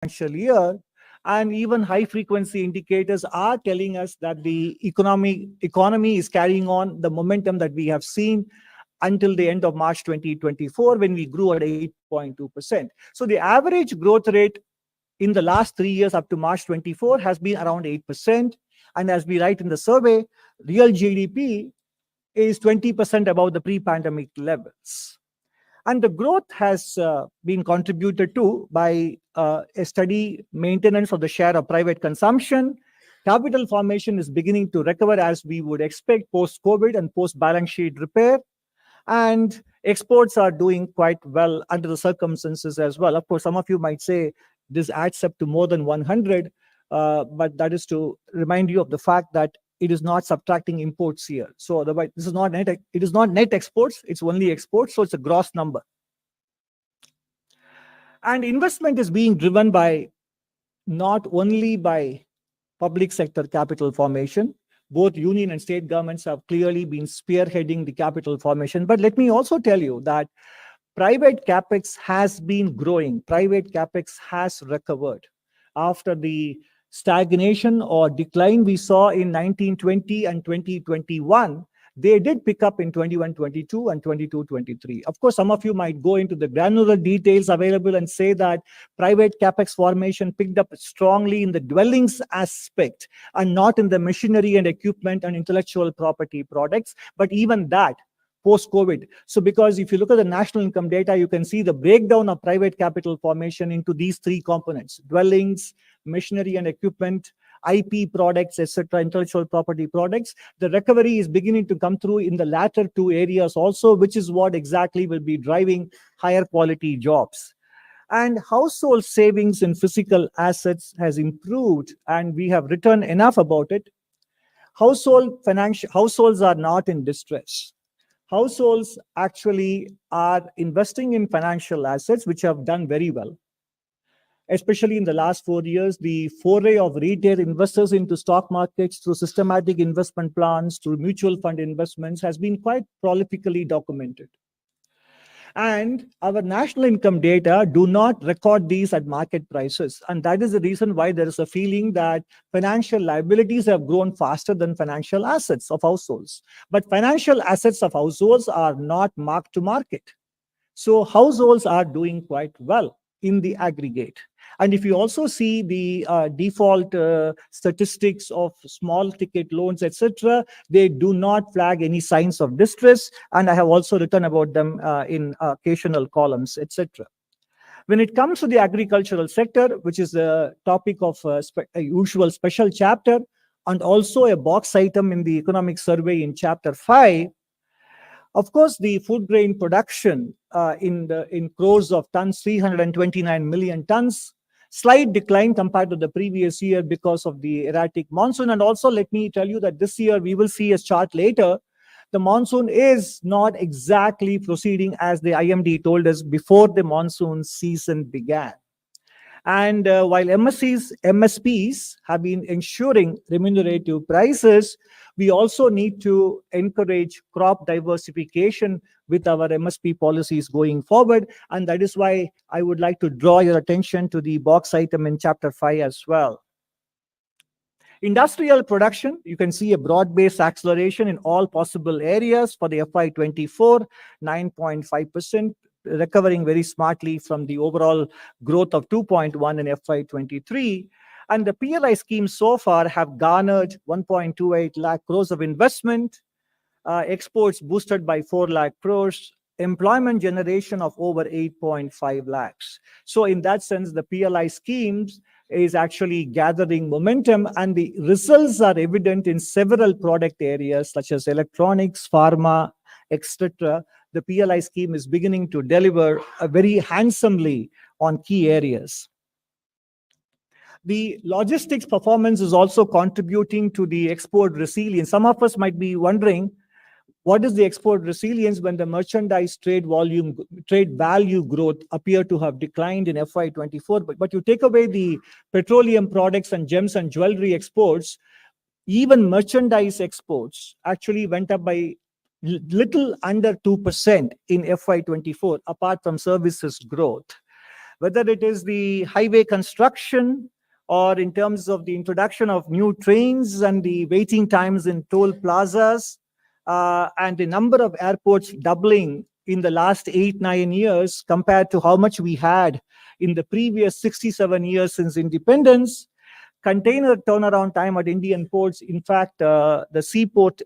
financial year. And even high frequency indicators are telling us that the economy is carrying on the momentum that we have seen until the end of March 2024, when we grew at 8.2%. So the average growth rate in the last 3 years up to March 24 has been around 8%. And as we write in the survey, real GDP is 20% above the pre-pandemic levels. And the growth has been contributed to by a steady maintenance of the share of private consumption. Capital formation is beginning to recover as we would expect post-COVID and post-balance sheet repair. And exports are doing quite well under the circumstances as well. Of course, some of you might say this adds up to more than 100, but that is to remind you of the fact that it is not subtracting imports here. So otherwise, this is not net. It is not net exports. It's only exports. So it's a gross number. And investment is being driven by not only by public sector capital formation. Both union and state governments have clearly been spearheading the capital formation. But let me also tell you that private capex has been growing. Private capex has recovered after the stagnation or decline we saw in 1920 and 2021. They did pick up in 21-22 and 22-23. Of course, some of you might go into the granular details available and say that private capex formation picked up strongly in the dwellings aspect and not in the machinery and equipment and intellectual property products. But even that, post-COVID. So because if you look at the national income data, you can see the breakdown of private capital formation into these three components: dwellings, machinery and equipment, IP products, etc., intellectual property products. The recovery is beginning to come through in the latter two areas also, which is what exactly will be driving higher quality jobs. And household savings in physical assets has improved, and we have written enough about it. Households are not in distress. Households actually are investing in financial assets, which have done very well. Especially in the last 4 years, the foray of retail investors into stock markets through systematic investment plans, through mutual fund investments, has been quite prolifically documented. And our national income data do not record these at market prices. And that is the reason why there is a feeling that financial liabilities have grown faster than financial assets of households. But financial assets of households are not marked to market. So households are doing quite well in the aggregate. And if you also see the default statistics of small ticket loans, etc., they do not flag any signs of distress. And I have also written about them in occasional columns, etc. When it comes to the agricultural sector, which is the topic of a usual special chapter, and also a box item in the economic survey in chapter 5, of course, the food grain production in crores of tons, 329 million tons, slight decline compared to the previous year because of the erratic monsoon. And also, let me tell you that this year, we will see a chart later, the monsoon is not exactly proceeding as the IMD told us before the monsoon season began. And while MSPs have been ensuring remunerative prices, we also need to encourage crop diversification with our MSP policies going forward. And that is why I would like to draw your attention to the box item in chapter 5 as well. Industrial production, you can see a broad-based acceleration in all possible areas for the FY24, 9.5%. Recovering very smartly from the overall growth of 2.1 in FY23. And the PLI schemes so far have garnered 1.28 lakh crores of investment, exports boosted by 4 lakh crores, employment generation of over 8.5 lakhs. So in that sense, the PLI schemes is actually gathering momentum, and the results are evident in several product areas such as electronics, pharma, etc. The PLI scheme is beginning to deliver very handsomely on key areas. The logistics performance is also contributing to the export resilience. Some of us might be wondering, what is the export resilience when the merchandise trade value growth appear to have declined in FY24? But you take away the petroleum products and gems and jewelry exports, even merchandise exports actually went up by little under 2% in FY24, apart from services growth. whether it is the highway construction or in terms of the introduction of new trains and the waiting times in toll plazas, and the number of airports doubling in the last 8, 9 years compared to how much we had in the previous 67 years since independence. Container turnaround time at Indian ports, in fact, the seaport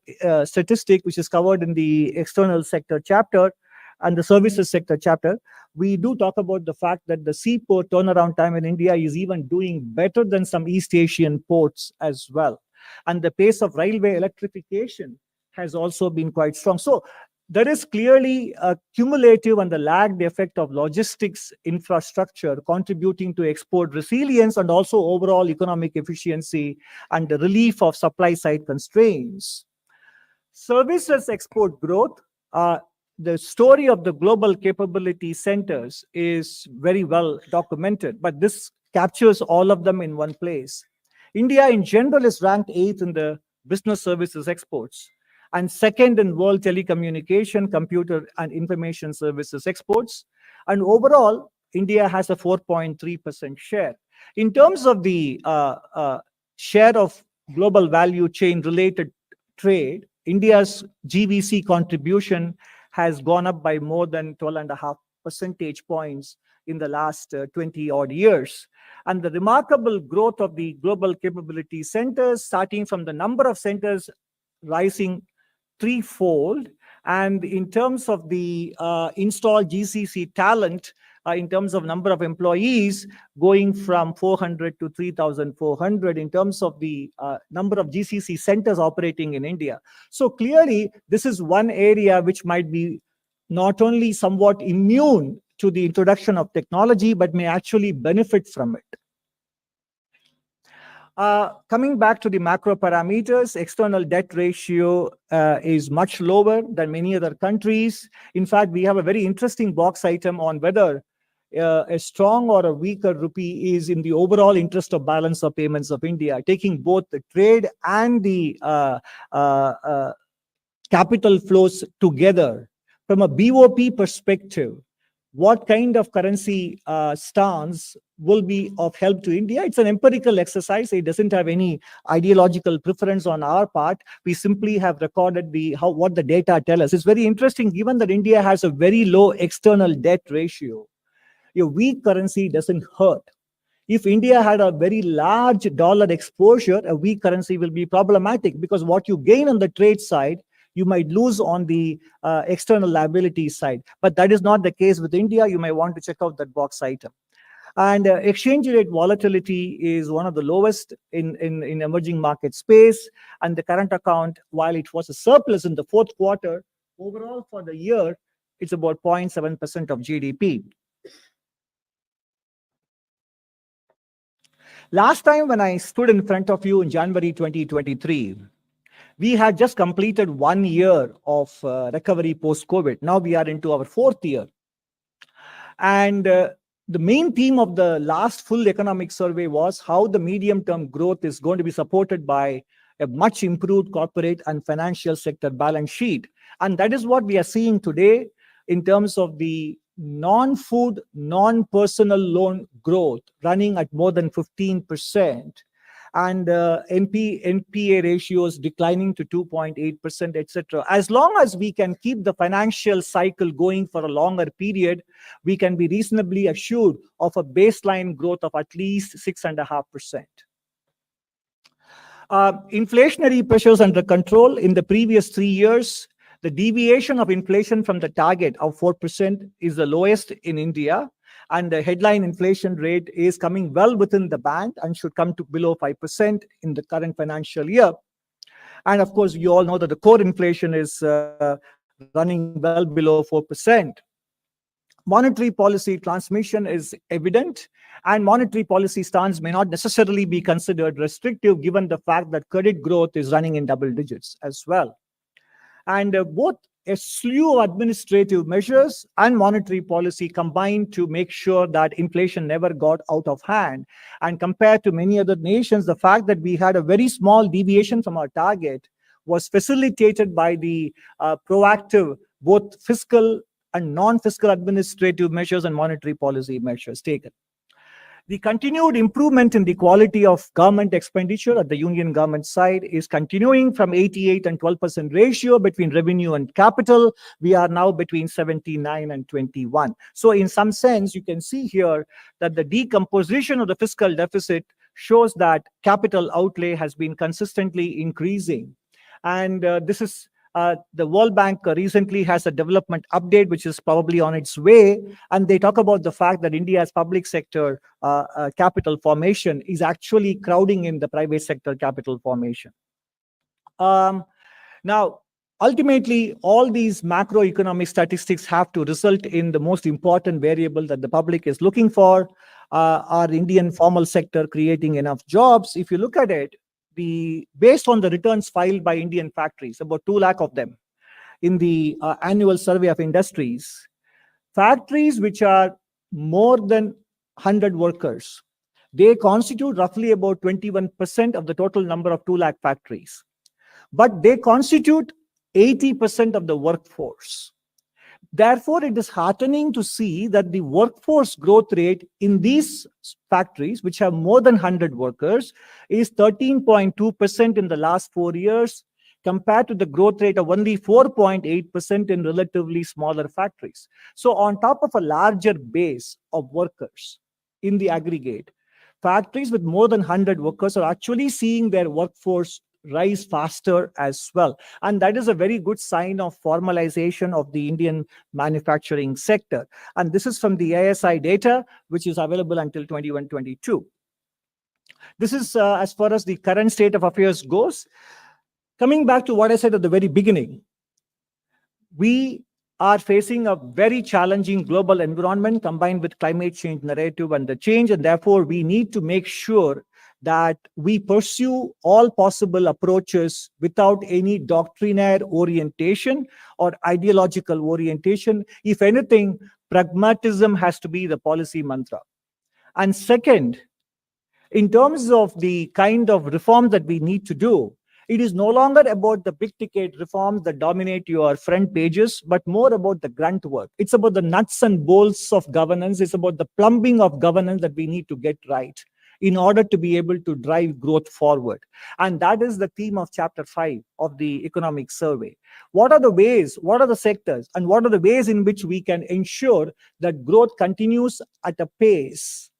statistic, which is covered in the external sector chapter and the services sector chapter, we do talk about the fact that the seaport turnaround time in India is even doing better than some East Asian ports as well. And the pace of railway electrification has also been quite strong. So there is clearly a cumulative and the lagged effect of logistics infrastructure contributing to export resilience and also overall economic efficiency and the relief of supply side constraints. Services export growth, the story of the global capability centers is very well documented, but this captures all of them in one place. India in general is ranked 8th in the business services exports and second in world telecommunication, computer and information services exports. And overall, India has a 4.3% share. In terms of the share of global value chain related trade, India's GVC contribution has gone up by more than 12.5 percentage points in the last 20 odd years. And the remarkable growth of the global capability centers, starting from the number of centers rising threefold, and in terms of the installed GCC talent, in terms of number of employees, going from 400 to 3,400 in terms of the number of GCC centers operating in India. So clearly, this is one area which might be not only somewhat immune to the introduction of technology, but may actually benefit from it. Coming back to the macro parameters, external debt ratio is much lower than many other countries. In fact, we have a very interesting box item on whether a strong or a weaker rupee is in the overall interest of balance of payments of India, taking both the trade and the capital flows together. From a BOP perspective, what kind of currency stance will be of help to India? It's an empirical exercise. It doesn't have any ideological preference on our part. We simply have recorded what the data tell us. It's very interesting, given that India has a very low external debt ratio. A weak currency doesn't hurt. If India had a very large dollar exposure, a weak currency will be problematic, because what you gain on the trade side, you might lose on the external liability side. But that is not the case with India. You may want to check out that box item. And exchange rate volatility is one of the lowest in emerging market space. And the current account, while it was a surplus in the fourth quarter, overall for the year, it's about 0.7% of GDP. Last time when I stood in front of you in January 2023, we had just completed 1 year of recovery post-COVID. Now we are into our 4th year. And the main theme of the last full economic survey was how the medium-term growth is going to be supported by a much improved corporate and financial sector balance sheet. And that is what we are seeing today in terms of the non-food, non-personal loan growth running at more than 15%. And NPA ratios declining to 2.8%, etc. As long as we can keep the financial cycle going for a longer period, we can be reasonably assured of a baseline growth of at least 6.5%. Inflationary pressures under control. In the previous 3 years, the deviation of inflation from the target of 4% is the lowest in India. And the headline inflation rate is coming well within the band and should come to below 5% in the current financial year. And of course, you all know that the core inflation is running well below 4%. Monetary policy transmission is evident, and monetary policy stance may not necessarily be considered restrictive, given the fact that credit growth is running in double digits as well. And both a slew of administrative measures and monetary policy combined to make sure that inflation never got out of hand. And compared to many other nations, the fact that we had a very small deviation from our target was facilitated by the proactive both fiscal and non-fiscal administrative measures and monetary policy measures taken. The continued improvement in the quality of government expenditure at the union government side is continuing from 88 and 12% ratio between revenue and capital. We are now between 79 and 21. So in some sense, you can see here that the decomposition of the fiscal deficit shows that capital outlay has been consistently increasing. And this is the World Bank recently has a development update, which is probably on its way. And they talk about the fact that India's public sector capital formation is actually crowding in the private sector capital formation. Now, ultimately, all these macroeconomic statistics have to result in the most important variable that the public is looking for. Our Indian formal sector creating enough jobs? If you look at it, based on the returns filed by Indian factories, about 2 lakh of them, in the annual survey of industries, factories which are more than 100 workers, they constitute roughly about 21% of the total number of 2 lakh factories. But they constitute 80% of the workforce. Therefore, it is heartening to see that the workforce growth rate in these factories, which have more than 100 workers, is 13.2% in the last 4 years, compared to the growth rate of only 4.8% in relatively smaller factories. So on top of a larger base of workers in the aggregate, factories with more than 100 workers are actually seeing their workforce rise faster as well. And that is a very good sign of formalization of the Indian manufacturing sector. And this is from the ASI data, which is available until 21-22. This is as far as the current state of affairs goes. Coming back to what I said at the very beginning, we are facing a very challenging global environment combined with climate change narrative and the change, and therefore we need to make sure that we pursue all possible approaches without any doctrinaire orientation or ideological orientation. If anything, pragmatism has to be the policy mantra. And second, in terms of the kind of reform that we need to do, it is no longer about the big ticket reforms that dominate your front pages, but more about the grunt work. It's about the nuts and bolts of governance. It's about the plumbing of governance that we need to get right in order to be able to drive growth forward. And that is the theme of chapter 5 of the economic survey. What are the ways, what are the sectors, and what are the ways in which we can ensure that growth continues at a pace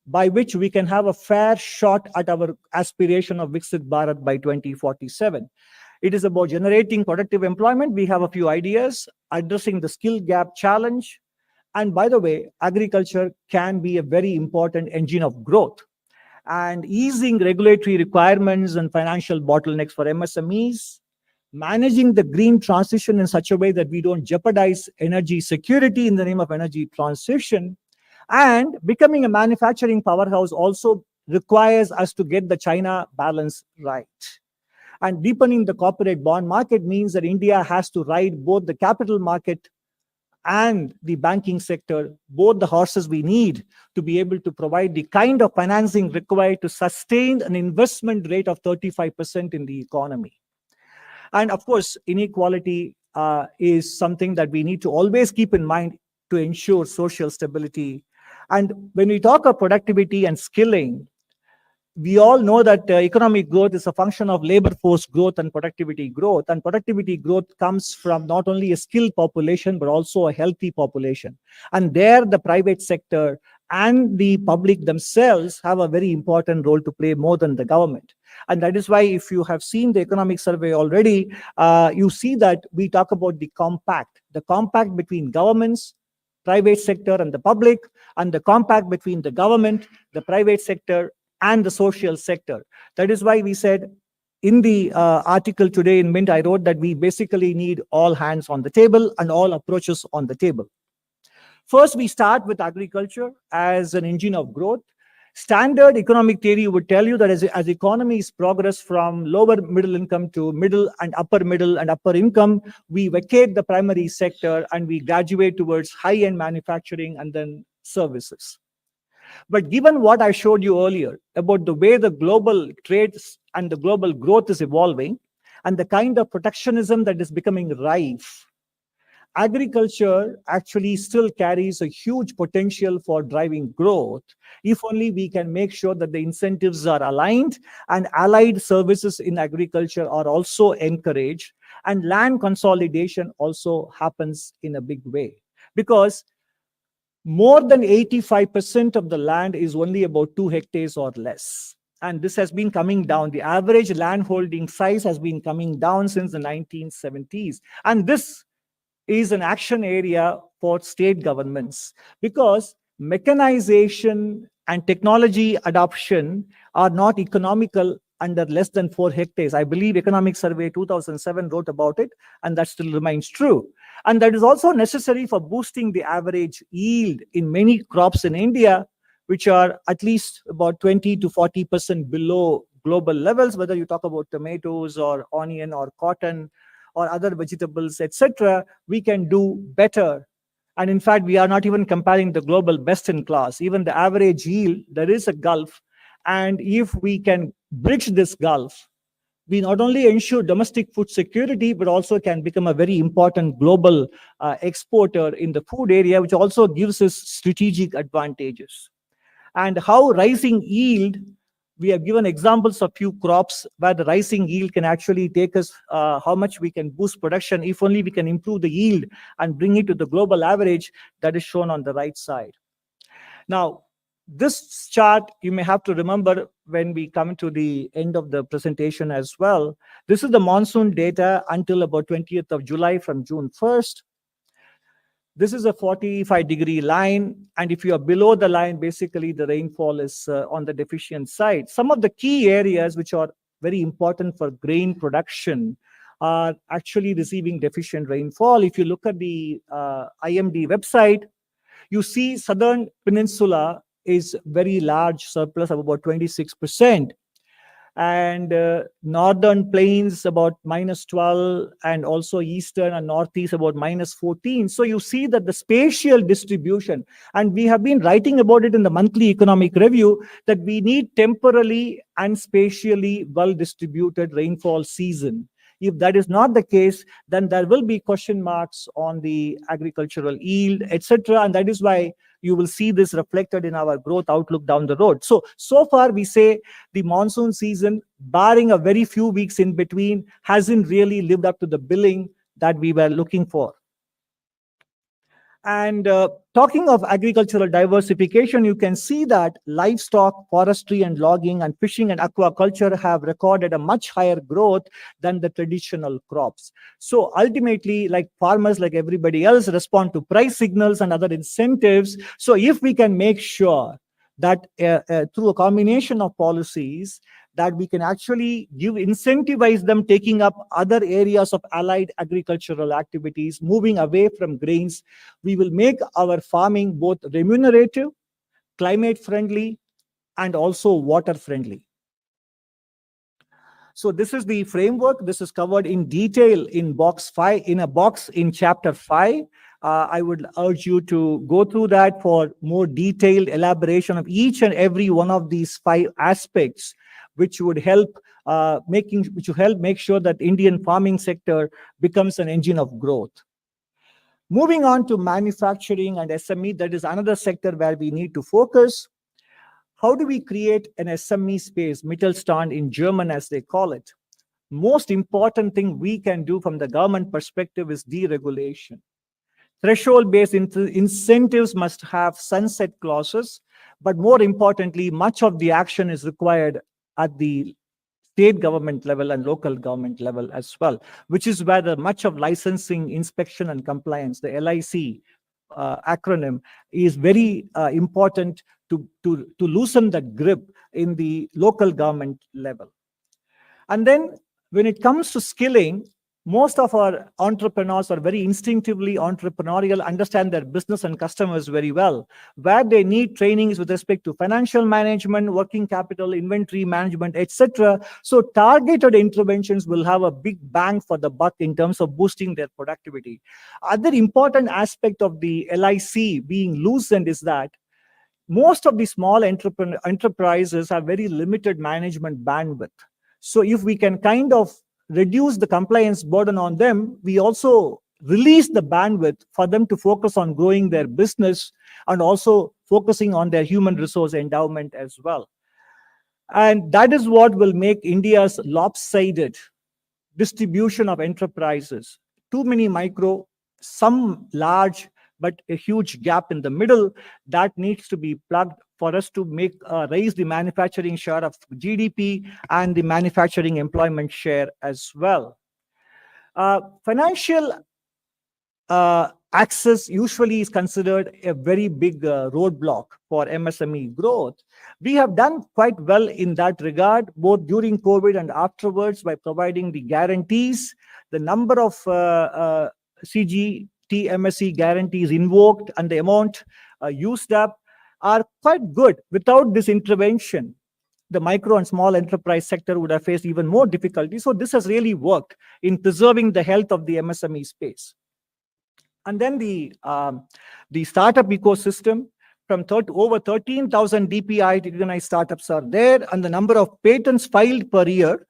by which we can have a fair shot at our aspiration of Viksit Bharat by 2047. It is about generating productive employment. We have a few ideas, addressing the skill gap challenge. And by the way, agriculture can be a very important engine of growth. And easing regulatory requirements and financial bottlenecks for MSMEs, managing the green transition in such a way that we don't jeopardize energy security in the name of energy transition, and becoming a manufacturing powerhouse also requires us to get the China balance right. And deepening the corporate bond market means that India has to ride both the capital market and the banking sector, both the horses we need to be able to provide the kind of financing required to sustain an investment rate of 35% in the economy. And of course, inequality is something that we need to always keep in mind to ensure social stability. And when we talk of productivity and skilling, we all know that economic growth is a function of labor force growth and productivity growth. And productivity growth comes from not only a skilled population, but also a healthy population. And there, the private sector and the public themselves have a very important role to play more than the government. And that is why, if you have seen the economic survey already, you see that we talk about the compact between governments, private sector, and the public, and the compact between the government, the private sector, and the social sector. That is why we said in the article today in Mint, I wrote that we basically need all hands on the table and all approaches on the table. First, we start with agriculture as an engine of growth. Standard economic theory would tell you that as economies progress from lower middle income to middle and upper income, we vacate the primary sector and we graduate towards high-end manufacturing and then services. But given what I showed you earlier about the way the global trades and the global growth is evolving and the kind of protectionism that is becoming rife, agriculture actually still carries a huge potential for driving growth if only we can make sure that the incentives are aligned and allied services in agriculture are also encouraged and land consolidation also happens in a big way. Because more than 85% of the land is only about 2 hectares or less. And this has been coming down. The average land holding size has been coming down since the 1970s. And this is an action area for state governments because mechanization and technology adoption are not economical under less than 4 hectares. I believe Economic Survey 2007 wrote about it, and that still remains true. And that is also necessary for boosting the average yield in many crops in India, which are at least about 20 to 40% below global levels, whether you talk about tomatoes or onion or cotton or other vegetables, etc. We can do better. And in fact, we are not even comparing the global best in class. Even the average yield, there is a gulf. And if we can bridge this gulf, we not only ensure domestic food security, but also can become a very important global exporter in the food area, which also gives us strategic advantages. And how rising yield, we have given examples of few crops where the rising yield can actually take us how much we can boost production if only we can improve the yield and bring it to the global average that is shown on the right side. Now, this chart you may have to remember when we come to the end of the presentation as well. This is the monsoon data until about 20th of July from June 1st. This is a 45-degree line, and if you are below the line, basically the rainfall is on the deficient side. Some of the key areas which are very important for grain production are actually receiving deficient rainfall. If you look at the IMD website, you see Southern Peninsula is very large surplus of about 26%. And northern plains about -12, and also eastern and northeast about -14. So you see that the spatial distribution, and we have been writing about it in the monthly economic review, that we need temporally and spatially well distributed rainfall season. If that is not the case, then there will be question marks on the agricultural yield, etc. And that is why you will see this reflected in our growth outlook down the road. So far we say the monsoon season, barring a very few weeks in between, hasn't really lived up to the billing that we were looking for. And talking of agricultural diversification, you can see that livestock, forestry and logging, and fishing and aquaculture have recorded a much higher growth than the traditional crops. So ultimately, like farmers, like everybody else, respond to price signals and other incentives. So if we can make sure that through a combination of policies, that we can actually incentivize them taking up other areas of allied agricultural activities, moving away from grains, we will make our farming both remunerative, climate friendly, and also water friendly. So this is the framework. This is covered in detail in box 5, in a box in chapter 5. I would urge you to go through that for more detailed elaboration of each and every one of these 5 aspects, which would help make sure that Indian farming sector becomes an engine of growth. Moving on to manufacturing and SME, that is another sector where we need to focus. How do we create an SME space, Mittelstand in German as they call it? Most important thing we can do from the government perspective is deregulation. Threshold-based incentives must have sunset clauses, but more importantly, much of the action is required at the state government level and local government level as well, which is where the much of licensing, inspection, and compliance, the LIC acronym, is very important to loosen that grip in the local government level. And then when it comes to skilling, most of our entrepreneurs are very instinctively entrepreneurial, understand their business and customers very well. Where they need trainings with respect to financial management, working capital, inventory management, etc. So targeted interventions will have a big bang for the buck in terms of boosting their productivity. Other important aspect of the LIC being loosened is that most of the small enterprises have very limited management bandwidth. So if we can kind of reduce the compliance burden on them, we also release the bandwidth for them to focus on growing their business and also focusing on their human resource endowment as well. And that is what will make India's lopsided distribution of enterprises. Too many micro, some large, but a huge gap in the middle that needs to be plugged for us to make raise the manufacturing share of GDP and the manufacturing employment share as well. Financial access usually is considered a very big roadblock for MSME growth. We have done quite well in that regard, both during COVID and afterwards, by providing the guarantees. The number of CGT MSE guarantees invoked and the amount used up are quite good. Without this intervention, the micro and small enterprise sector would have faced even more difficulty. So this has really worked in preserving the health of the MSME space. And then the startup ecosystem, from over 13,000 DPI recognized startups are there, and the number of patents filed per year,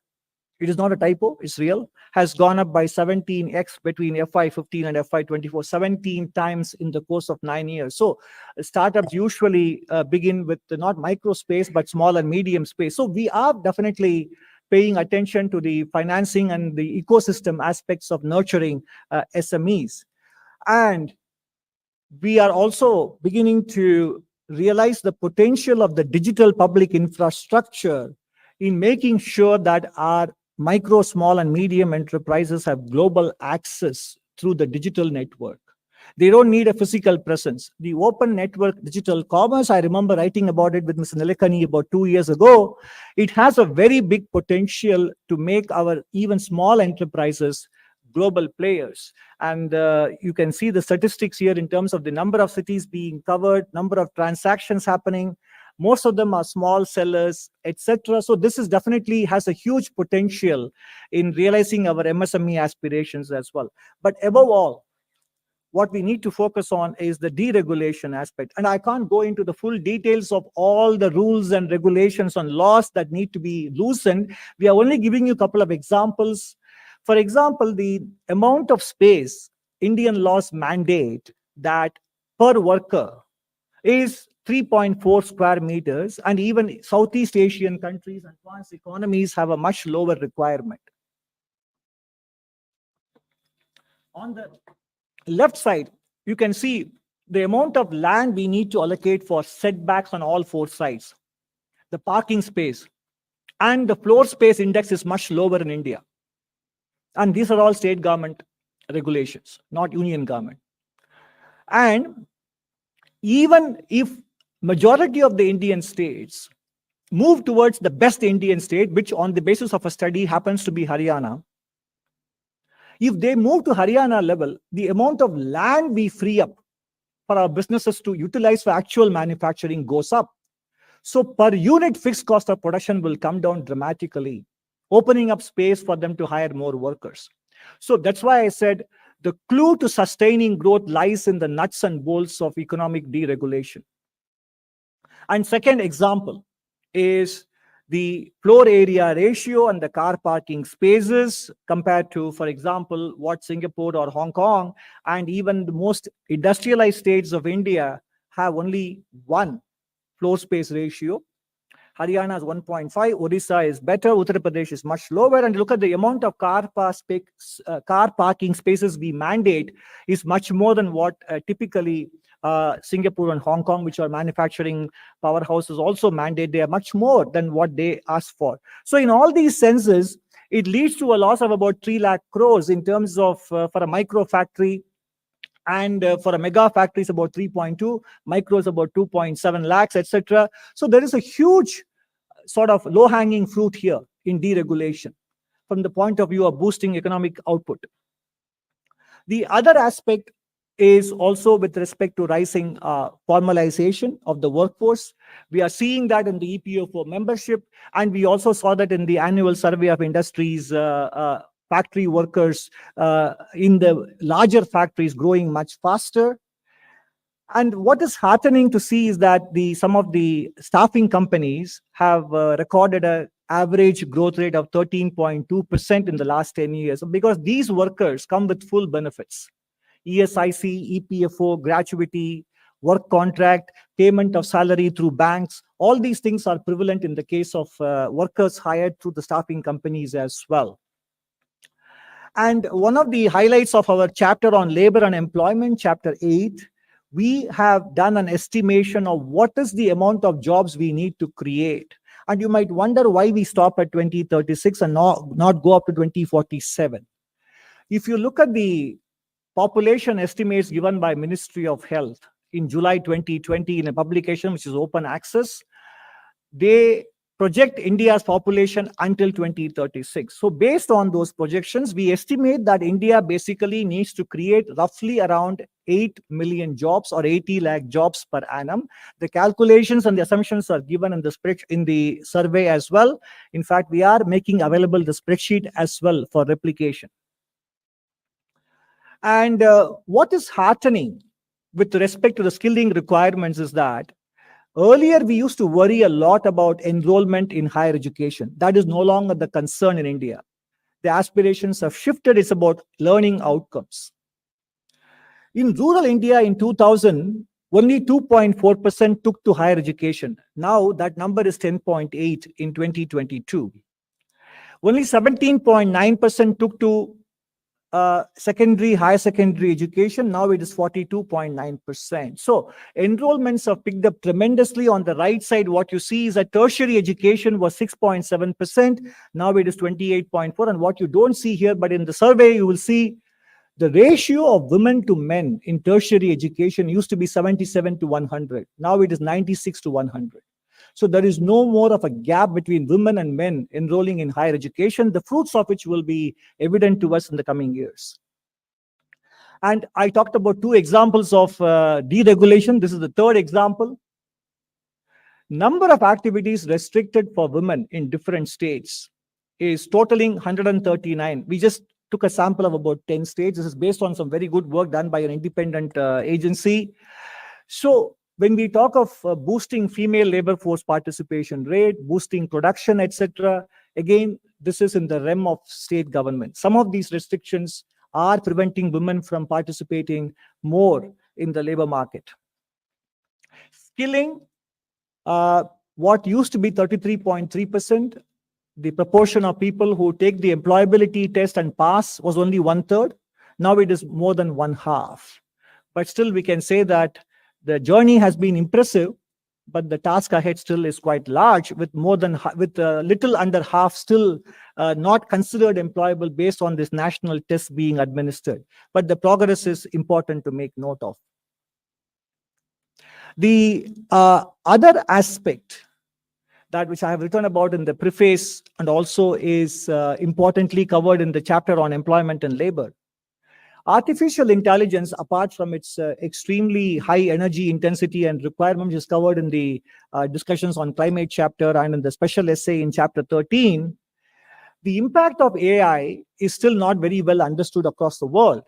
it is not a typo, it's real, has gone up by 17x between FY15 and FY24, 17 times in the course of 9 years. So startups usually begin with not micro space, but small and medium space. So we are definitely paying attention to the financing and the ecosystem aspects of nurturing SMEs. And we are also beginning to realize the potential of the digital public infrastructure in making sure that our micro, small, and medium enterprises have global access through the digital network. They don't need a physical presence. The open network digital commerce, I remember writing about it with Mr. Nilekani about 2 years ago. It has a very big potential to make our even small enterprises global players. And you can see the statistics here in terms of the number of cities being covered, number of transactions happening. Most of them are small sellers, etc. So this is definitely has a huge potential in realizing our MSME aspirations as well. But above all, what we need to focus on is the deregulation aspect. And I can't go into the full details of all the rules and regulations on laws that need to be loosened. We are only giving you a couple of examples. For example, the amount of space Indian laws mandate that per worker is 3.4 square meters, and even Southeast Asian countries and advanced economies have a much lower requirement. On the left side, you can see the amount of land we need to allocate for setbacks on all 4 sides. The parking space and the floor space index is much lower in India. And these are all state government regulations, not union government. And even if majority of the Indian states move towards the best Indian state, which on the basis of a study happens to be Haryana, if they move to Haryana level, the amount of land we free up for our businesses to utilize for actual manufacturing goes up. So per unit fixed cost of production will come down dramatically, opening up space for them to hire more workers. So that's why I said the clue to sustaining growth lies in the nuts and bolts of economic deregulation. And second example is the floor area ratio and the car parking spaces compared to, for example, what Singapore or Hong Kong and even the most industrialized states of India have only 1 floor space ratio. Haryana is 1.5, Odisha is better, Uttar Pradesh is much lower. And look at the amount of car parking spaces we mandate is much more than what typically Singapore and Hong Kong, which are manufacturing powerhouses, also mandate. They are much more than what they ask for. So in all these senses, it leads to a loss of about 3 lakh crores in terms of for a micro factory. And for a mega factory, it's about 3.2, micro is about 2.7 lakhs, etc. So there is a huge sort of low-hanging fruit here in deregulation from the point of view of boosting economic output. The other aspect is also with respect to rising formalization of the workforce. We are seeing that in the EPO4 membership, and we also saw that in the annual survey of industries factory workers in the larger factories growing much faster. And what is heartening to see is that some of the staffing companies have recorded an average growth rate of 13.2% in the last 10 years, because these workers come with full benefits. ESIC, EPFO, gratuity, work contract, payment of salary through banks. All these things are prevalent in the case of workers hired through the staffing companies as well. And one of the highlights of our chapter on labor and employment, chapter 8, we have done an estimation of what is the amount of jobs we need to create. And you might wonder why we stop at 2036 and not go up to 2047. If you look at the population estimates given by Ministry of Health in July 2020 in a publication which is open access, they project India's population until 2036. So based on those projections, we estimate that India basically needs to create roughly around 8 million jobs or 80 lakh jobs per annum. The calculations and the assumptions are given in the survey as well. In fact, we are making available the spreadsheet as well for replication. And what is heartening with respect to the skilling requirements is that earlier we used to worry a lot about enrollment in higher education. That is no longer the concern in India. The aspirations have shifted. It's about learning outcomes. In rural India in 2000, only 2.4% took to higher education. Now that number is 10.8 in 2022. Only 17.9% took to higher secondary education. Now it is 42.9%. So enrollments have picked up tremendously. On the right side, what you see is that tertiary education was 6.7%. Now it is 28.4%. And what you don't see here, but in the survey, you will see the ratio of women to men in tertiary education used to be 77 to 100. Now it is 96 to 100. So there is no more of a gap between women and men enrolling in higher education, the fruits of which will be evident to us in the coming years. And I talked about two examples of deregulation. This is the third example. Number of activities restricted for women in different states is totaling 139. We just took a sample of about 10 states. This is based on some very good work done by an independent agency. So when we talk of boosting female labor force participation rate, boosting production, etc., again, this is in the realm of state government. Some of these restrictions are preventing women from participating more in the labor market. Skilling, what used to be 33.3%, the proportion of people who take the employability test and pass was only 1/3. Now it is more than 1/2. But still, we can say that the journey has been impressive, but the task ahead still is quite large, with little under half still not considered employable based on this national test being administered. But the progress is important to make note of. The other aspect that which I have written about in the preface and also is importantly covered in the chapter on employment and labor. Artificial intelligence, apart from its extremely high energy intensity and requirement, which is covered in the discussions on climate chapter and in the special essay in chapter 13, the impact of AI is still not very well understood across the world.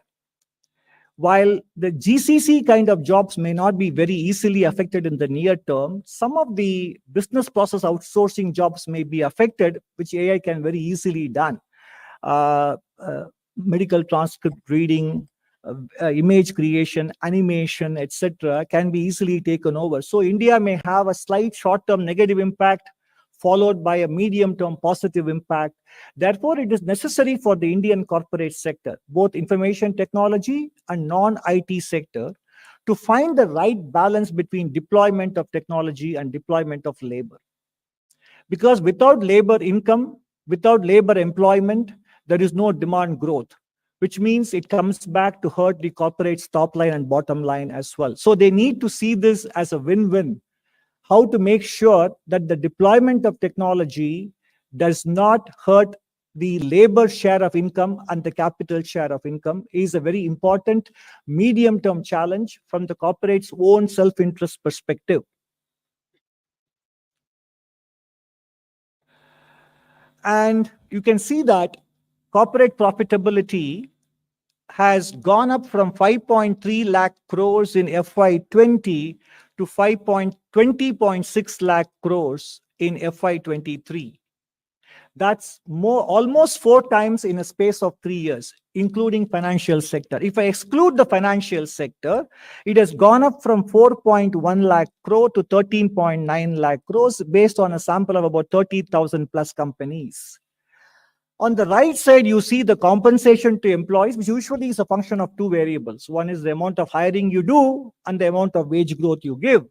While the GCC kind of jobs may not be very easily affected in the near term, some of the business process outsourcing jobs may be affected, which AI can very easily done. Medical transcript reading, image creation, animation, etc., can be easily taken over. So India may have a slight short-term negative impact followed by a medium-term positive impact. Therefore, it is necessary for the Indian corporate sector, both information technology and non-IT sector, to find the right balance between deployment of technology and deployment of labor. Because without labor income, without labor employment, there is no demand growth, which means it comes back to hurt the corporate's top line and bottom line as well. So they need to see this as a win-win. How to make sure that the deployment of technology does not hurt the labor share of income and the capital share of income is a very important medium-term challenge from the corporate's own self-interest perspective. And you can see that corporate profitability has gone up from 5.3 lakh crores in FY20 to 20.6 lakh crores in FY23. That's almost 4 times in a space of 3 years. including financial sector. If I exclude the financial sector, it has gone up from 4.1 lakh crore to 13.9 lakh crores based on a sample of about 30,000 plus companies. On the right side, you see the compensation to employees, which usually is a function of two variables. One is the amount of hiring you do and the amount of wage growth you give.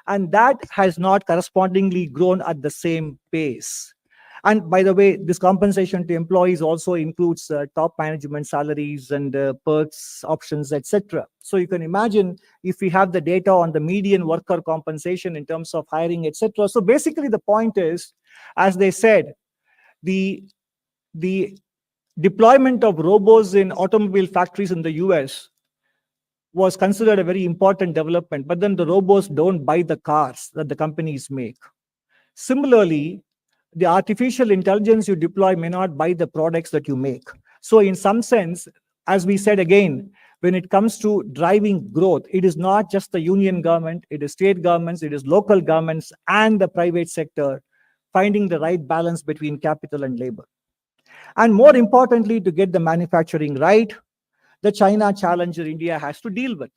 And that has not correspondingly grown at the same pace. And by the way, this compensation to employees also includes top management salaries and perks, options, etc. So you can imagine if we have the data on the median worker compensation in terms of hiring, etc. So basically the point is, as they said, the deployment of robots in automobile factories in the US was considered a very important development, but then the robots don't buy the cars that the companies make. Similarly, the artificial intelligence you deploy may not buy the products that you make. So in some sense, as we said again, when it comes to driving growth, it is not just the union government, it is state governments, it is local governments and the private sector finding the right balance between capital and labor. And more importantly, to get the manufacturing right, the China challenge that India has to deal with.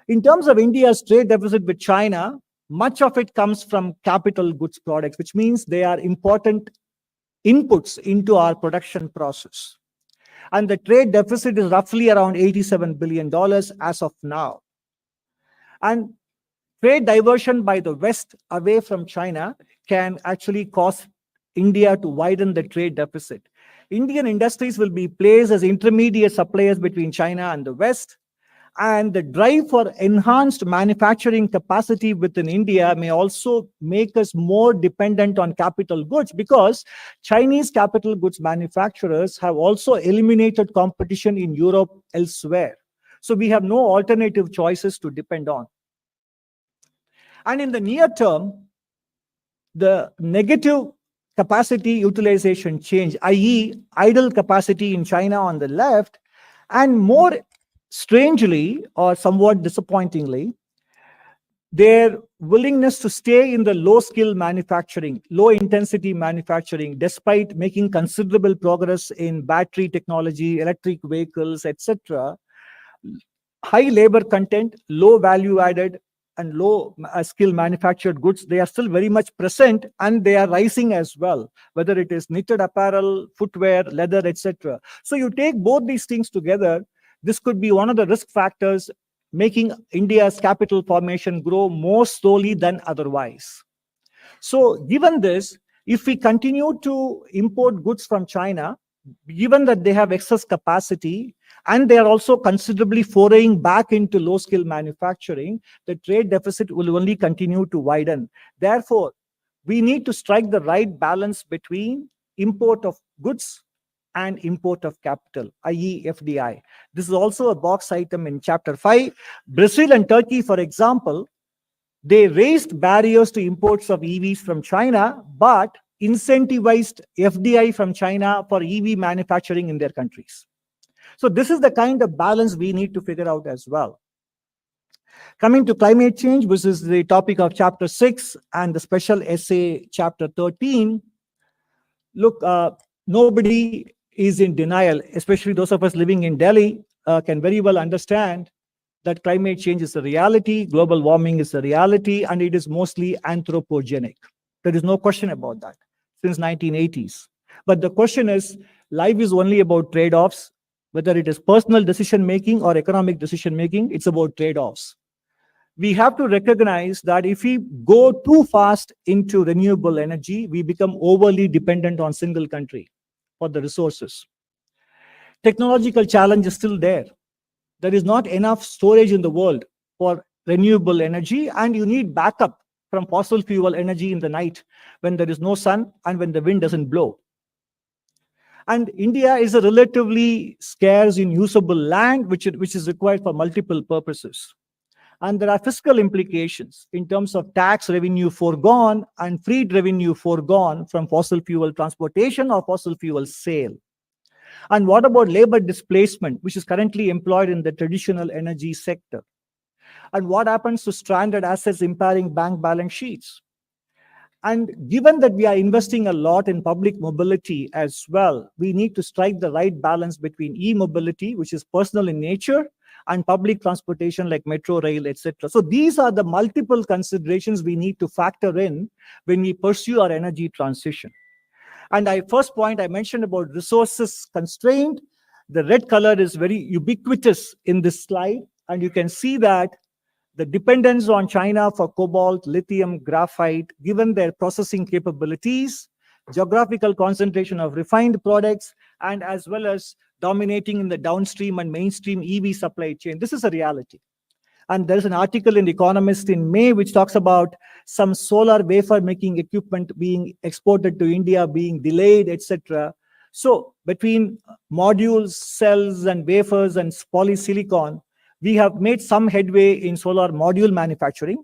In terms of India's trade deficit with China, much of it comes from capital goods products, which means they are important inputs into our production process. And the trade deficit is roughly around $87 billion as of now. And trade diversion by the West away from China can actually cause India to widen the trade deficit. Indian industries will be placed as intermediate suppliers between China and the West. And the drive for enhanced manufacturing capacity within India may also make us more dependent on capital goods, because Chinese capital goods manufacturers have also eliminated competition in Europe elsewhere. So we have no alternative choices to depend on. And in the near term, the negative capacity utilization change, i.e. idle capacity in China on the left, and more strangely or somewhat disappointingly, their willingness to stay in the low-skill manufacturing, low-intensity manufacturing, despite making considerable progress in battery technology, electric vehicles, etc., high labor content, low value added, and low skill manufactured goods, they are still very much present, and they are rising as well, whether it is knitted apparel, footwear, leather, etc. So you take both these things together, this could be one of the risk factors making India's capital formation grow more slowly than otherwise. So given this, if we continue to import goods from China, given that they have excess capacity and they are also considerably foraying back into low-skill manufacturing, the trade deficit will only continue to widen. Therefore, we need to strike the right balance between import of goods and import of capital, i.e. FDI. This is also a box item in Chapter 5. Brazil and Turkey, for example, they raised barriers to imports of EVs from China, but incentivized FDI from China for EV manufacturing in their countries. So this is the kind of balance we need to figure out as well. Coming to climate change, which is the topic of Chapter 6 and the special essay, Chapter 13, look, nobody is in denial, especially those of us living in Delhi can very well understand that climate change is a reality, global warming is a reality, and it is mostly anthropogenic. There is no question about that since 1980s. But the question is, life is only about trade-offs, whether it is personal decision-making or economic decision-making, it's about trade-offs. We have to recognize that if we go too fast into renewable energy, we become overly dependent on single country for the resources. Technological challenge is still there. There is not enough storage in the world for renewable energy, and you need backup from fossil fuel energy in the night when there is no sun and when the wind doesn't blow. And India is a relatively scarce in usable land, which is required for multiple purposes. And there are fiscal implications in terms of tax revenue foregone and freed revenue foregone from fossil fuel transportation or fossil fuel sale. And what about labor displacement, which is currently employed in the traditional energy sector? And what happens to stranded assets impairing bank balance sheets? And given that we are investing a lot in public mobility as well, we need to strike the right balance between e-mobility, which is personal in nature, and public transportation like metro, rail, etc. So these are the multiple considerations we need to factor in when we pursue our energy transition. And first point I mentioned about resources constraint. The red color is very ubiquitous in this slide, and you can see that the dependence on China for cobalt, lithium, graphite, given their processing capabilities, geographical concentration of refined products, and as well as dominating in the downstream and mainstream EV supply chain. This is a reality. And there's an article in The Economist in May which talks about some solar wafer making equipment being exported to India, being delayed, etc. So between modules, cells, and wafers and polysilicon, we have made some headway in solar module manufacturing,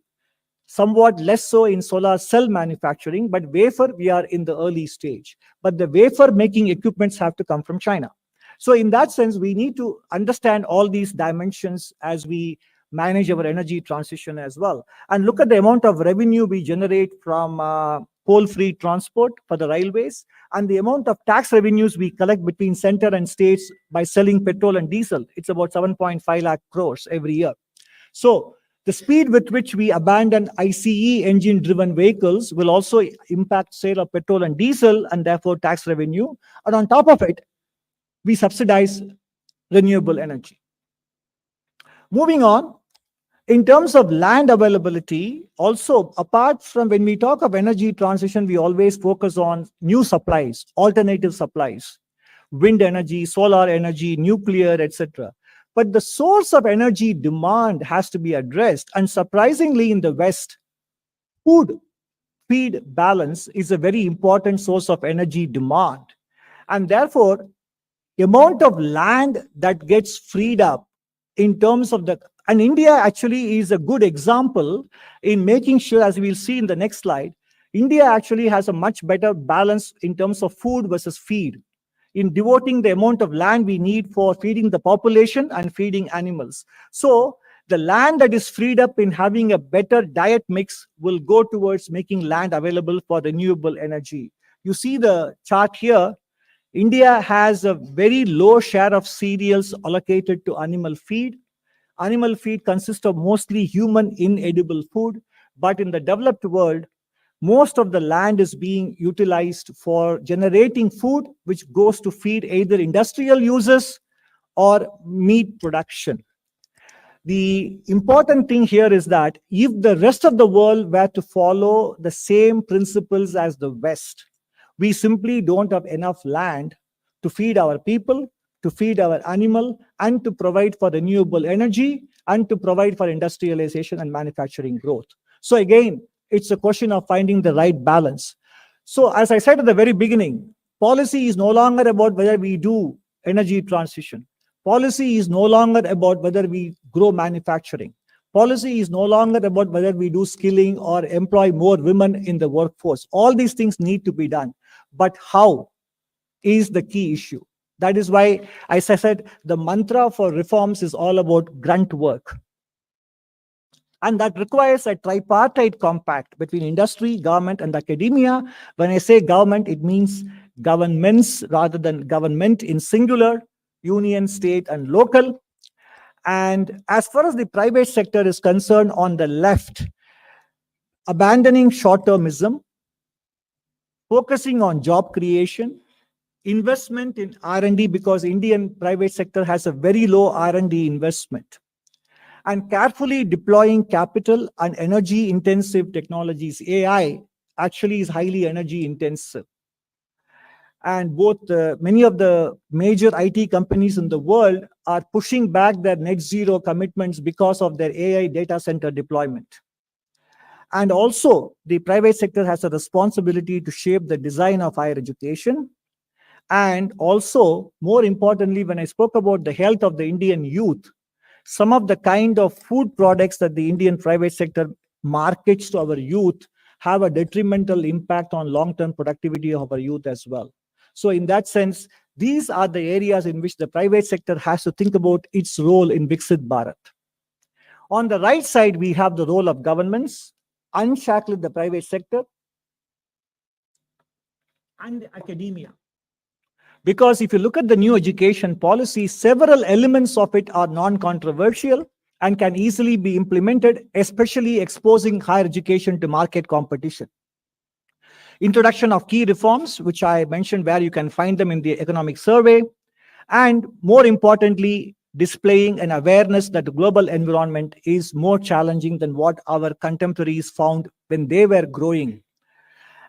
somewhat less so in solar cell manufacturing, but wafer, we are in the early stage. But the wafer making equipments have to come from China. So in that sense, we need to understand all these dimensions as we manage our energy transition as well. And look at the amount of revenue we generate from coal-free transport for the railways, and the amount of tax revenues we collect between center and states by selling petrol and diesel. It's about 7.5 lakh crores every year. So the speed with which we abandon ICE engine-driven vehicles will also impact sale of petrol and diesel, and therefore tax revenue. And on top of it, we subsidize renewable energy. Moving on, in terms of land availability, also, apart from when we talk of energy transition, we always focus on new supplies, alternative supplies, wind energy, solar energy, nuclear, etc. But the source of energy demand has to be addressed. And surprisingly, in the West, food feed balance is a very important source of energy demand. And therefore, the amount of land that gets freed up in terms of and India actually is a good example in making sure, as we'll see in the next slide, India actually has a much better balance in terms of food versus feed, in devoting the amount of land we need for feeding the population and feeding animals. So the land that is freed up in having a better diet mix will go towards making land available for renewable energy. You see the chart here. India has a very low share of cereals allocated to animal feed. Animal feed consists of mostly human inedible food, but in the developed world, most of the land is being utilized for generating food, which goes to feed either industrial uses or meat production. The important thing here is that if the rest of the world were to follow the same principles as the West, we simply don't have enough land to feed our people, to feed our animal, and to provide for renewable energy, and to provide for industrialization and manufacturing growth. So again, it's a question of finding the right balance. So as I said at the very beginning, policy is no longer about whether we do energy transition. Policy is no longer about whether we grow manufacturing. Policy is no longer about whether we do skilling or employ more women in the workforce. All these things need to be done. But how is the key issue. That is why, as I said, the mantra for reforms is all about grunt work. And that requires a tripartite compact between industry, government, and academia. When I say government, it means governments rather than government in singular, union, state, and local. And as far as the private sector is concerned, on the left, abandoning short-termism, focusing on job creation, investment in R&D, because Indian private sector has a very low R&D investment, and carefully deploying capital and energy intensive technologies. AI actually is highly energy intensive. And many of the major IT companies in the world are pushing back their net zero commitments because of their AI data center deployment. And also, the private sector has a responsibility to shape the design of higher education. And also, more importantly, when I spoke about the health of the Indian youth, some of the kind of food products that the Indian private sector markets to our youth have a detrimental impact on long-term productivity of our youth as well. So in that sense, these are the areas in which the private sector has to think about its role in Viksit Bharat. On the right side, we have the role of governments, unshackle the private sector, and academia. Because if you look at the new education policy, several elements of it are non-controversial and can easily be implemented, especially exposing higher education to market competition. Introduction of key reforms, which I mentioned, where you can find them in the economic survey, and more importantly, displaying an awareness that the global environment is more challenging than what our contemporaries found when they were growing,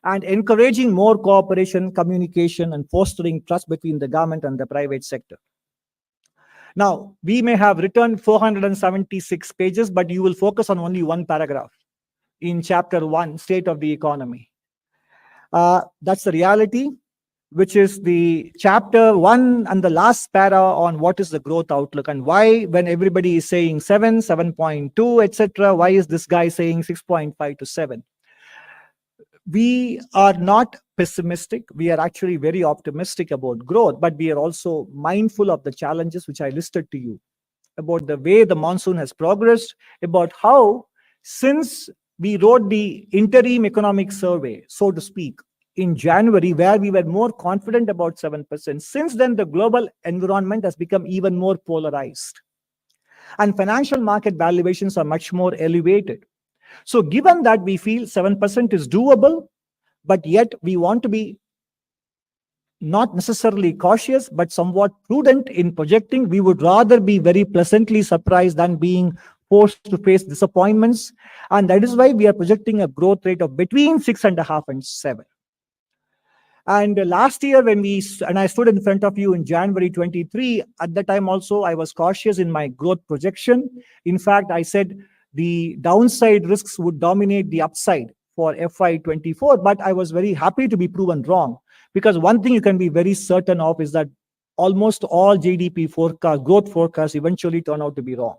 and encouraging more cooperation, communication, and fostering trust between the government and the private sector. Now, we may have written 476 pages, but you will focus on only one paragraph in chapter 1, State of the Economy. That's the reality, which is the chapter 1 and the last para on what is the growth outlook and why, when everybody is saying 7, 7.2, etc., why is this guy saying 6.5 to 7? We are not pessimistic. We are actually very optimistic about growth, but we are also mindful of the challenges which I listed to you, about the way the monsoon has progressed, about how, since we wrote the interim economic survey, so to speak, in January, where we were more confident about 7%, since then the global environment has become even more polarized. And financial market valuations are much more elevated. So given that we feel 7% is doable, but yet we want to be not necessarily cautious, but somewhat prudent in projecting, we would rather be very pleasantly surprised than being forced to face disappointments. And that is why we are projecting a growth rate of between 6.5 and 7. And last year, when I stood in front of you in January 23, at that time also, I was cautious in my growth projection. In fact, I said the downside risks would dominate the upside for FY24, but I was very happy to be proven wrong. Because one thing you can be very certain of is that almost all GDP forecast, growth forecasts eventually turn out to be wrong.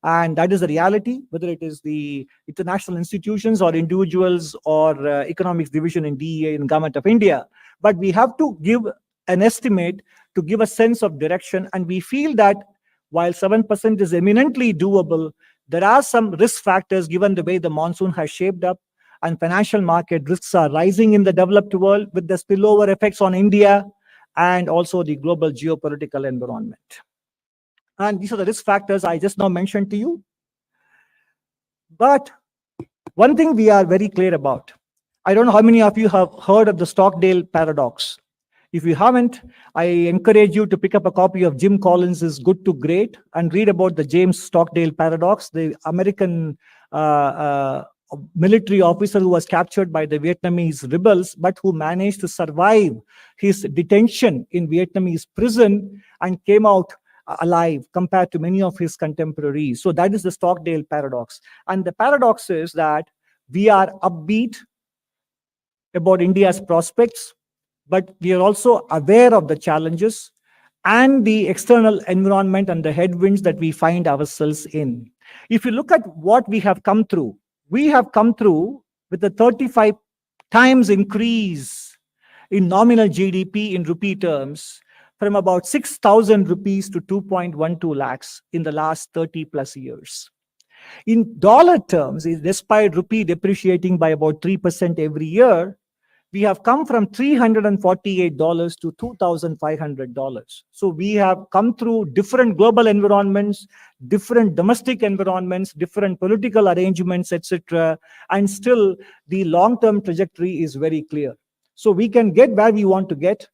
And that is the reality, whether it is the international institutions or individuals or economics division in DEA in Government of India. But we have to give an estimate to give a sense of direction. And we feel that while 7% is eminently doable, there are some risk factors given the way the monsoon has shaped up, and financial market risks are rising in the developed world with the spillover effects on India and also the global geopolitical environment. And these are the risk factors I just now mentioned to you. But one thing we are very clear about, I don't know how many of you have heard of the Stockdale paradox. If you haven't, I encourage you to pick up a copy of Jim Collins's Good to Great and read about the James Stockdale paradox, the American military officer who was captured by the Vietnamese rebels, but who managed to survive his detention in Vietnamese prison and came out alive compared to many of his contemporaries. So that is the Stockdale paradox. And the paradox is that we are upbeat about India's prospects, but we are also aware of the challenges and the external environment and the headwinds that we find ourselves in. If you look at what we have come through, we have come through with a 35 times increase in nominal GDP in rupee terms, from about 6,000 rupees to 2.12 lakhs in the last 30 plus years. In dollar terms, despite rupee depreciating by about 3% every year, we have come from $348 to $2,500. So we have come through different global environments, different domestic environments, different political arrangements, etc. And still the long-term trajectory is very clear. So we can get where we want to get,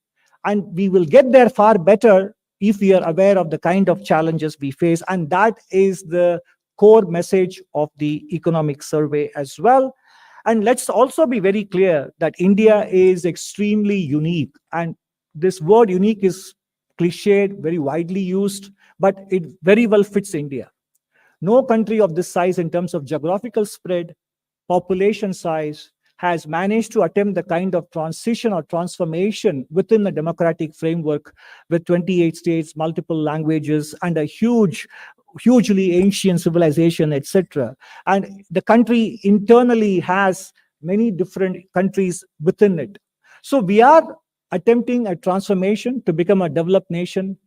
and we will get there far better if we are aware of the kind of challenges we face. And that is the core message of the economic survey as well. And let's also be very clear that India is extremely unique. And this word unique is cliched, very widely used, but it very well fits India. No country of this size in terms of geographical spread, population size, has managed to attempt the kind of transition or transformation within the democratic framework with 28 states, multiple languages, and a hugely ancient civilization, etc. And the country internally has many different countries within it. So we are attempting a transformation to become a developed nation,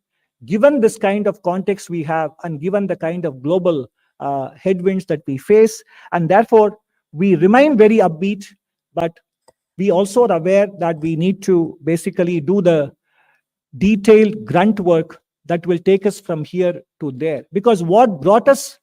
given this kind of context we have and given the kind of global headwinds that we face. And therefore, we remain very upbeat, but We also are aware that we need to basically do the detailed grunt work that will take us from here to there. Because what brought us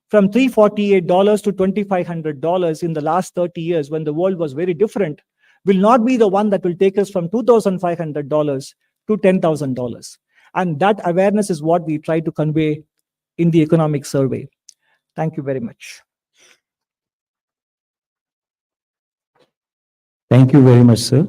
from $348 to $2,500 in the last 30 years, when the world was very different, will not be the one that will take us from $2,500 to $10,000. And that awareness is what we try to convey in the economic survey. Thank you very much. Thank you very much, sir.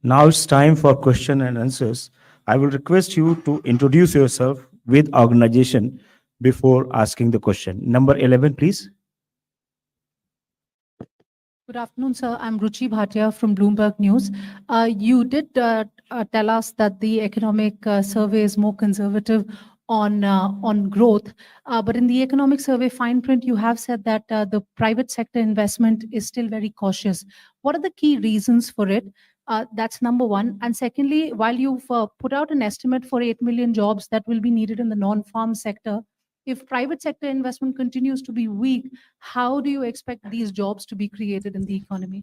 Now it's time for question and answers. I will request you to introduce yourself with organization before asking the question. Number 11, please. Good afternoon, sir. I'm Ruchi Bhatia from Bloomberg News. You did tell us that the economic survey is more conservative on growth, but in the economic survey fine print, you have said that the private sector investment is still very cautious. What are the key reasons for it? That's number one. And secondly, while you've put out an estimate for 8 million jobs that will be needed in the non-farm sector, if private sector investment continues to be weak, how do you expect these jobs to be created in the economy?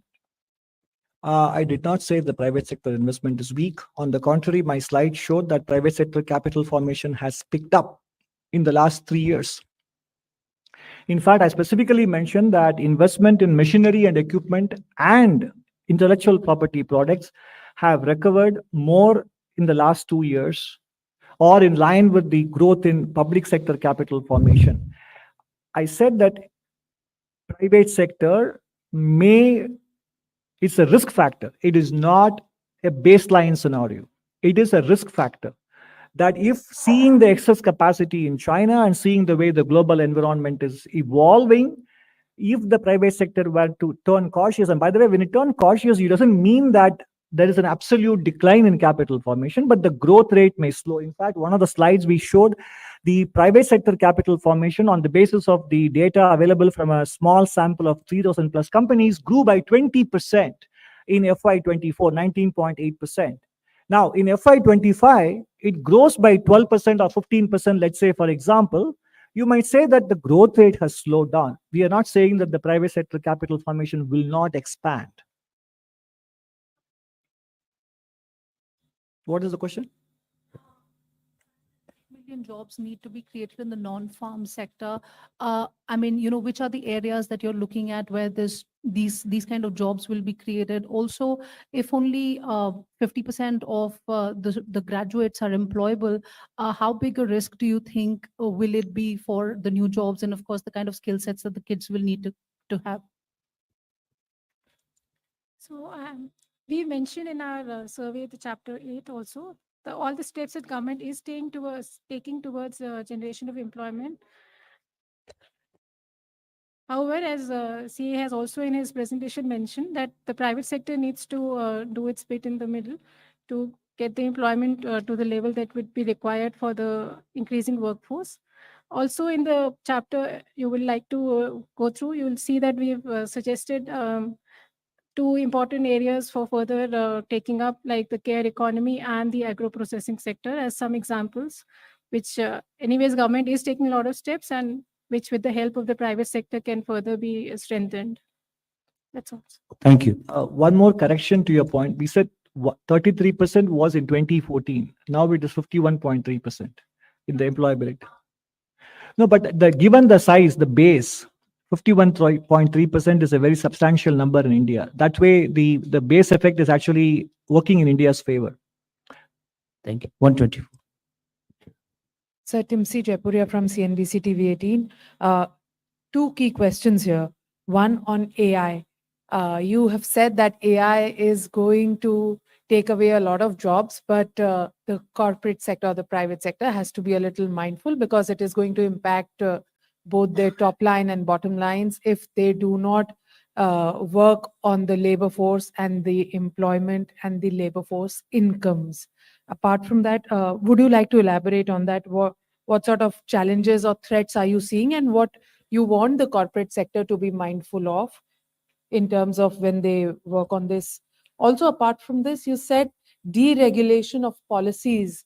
I did not say the private sector investment is weak. On the contrary, my slide showed that private sector capital formation has picked up in the last 3 years. In fact, I specifically mentioned that investment in machinery and equipment and intellectual property products have recovered more in the last 2 years, or in line with the growth in public sector capital formation. I said that private sector may, it's a risk factor. It is not a baseline scenario. It is a risk factor that if seeing the excess capacity in China and seeing the way the global environment is evolving, if the private sector were to turn cautious, and by the way, when it turns cautious, it doesn't mean that there is an absolute decline in capital formation, but the growth rate may slow. In fact, one of the slides we showed, the private sector capital formation on the basis of the data available from a small sample of 3,000 plus companies grew by 20% in FY24, 19.8%. Now, in FY25, it grows by 12% or 15%, let's say, for example. You might say that the growth rate has slowed down. We are not saying that the private sector capital formation will not expand. What is the question? Million jobs need to be created in the non-farm sector. I mean, which are the areas that you're looking at where these kind of jobs will be created? Also, if only 50% of the graduates are employable, how big a risk do you think will it be for the new jobs, and of course the kind of skill sets that the kids will need to have? So we mentioned in our survey, the chapter 8 also, all the steps that government is taking towards generation of employment. However, as CA has also in his presentation mentioned that the private sector needs to do its bit in the middle to get the employment to the level that would be required for the increasing workforce. Also in the chapter you will like to go through, you will see that we've suggested two important areas for further taking up, like the care economy and the agro-processing sector as some examples, which anyways government is taking a lot of steps and which with the help of the private sector can further be strengthened. That's all. Thank you. One more correction to your point. We said 33% was in 2014. Now it is 51.3% in the employability. No, but given the size, the base, 51.3% is a very substantial number in India. That way, the base effect is actually working in India's favor. Thank you. 124. Sir, Timsi Jaipuria from CNBC TV 18. Two key questions here. One on AI. You have said that AI is going to take away a lot of jobs, but the corporate sector or the private sector has to be a little mindful because it is going to impact both their top line and bottom lines if they do not work on the labor force and the employment and the labor force incomes. Apart from that, would you like to elaborate on that? What sort of challenges or threats are you seeing, and what you want the corporate sector to be mindful of in terms of when they work on this? Also, apart from this, you said deregulation of policies.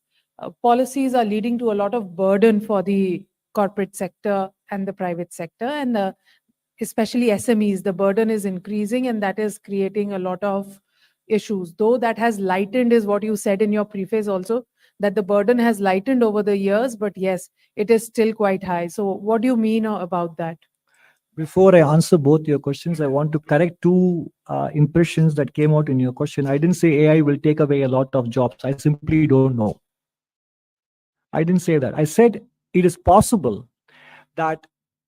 Policies are leading to a lot of burden for the corporate sector and the private sector, and especially SMEs, the burden is increasing and that is creating a lot of issues. Though that has lightened, is what you said in your preface also, that the burden has lightened over the years, but yes, it is still quite high. So, what do you mean about that? Before I answer both your questions, I want to correct two impressions that came out in your question. I didn't say AI will take away a lot of jobs. I simply don't know. I didn't say that. I said it is possible that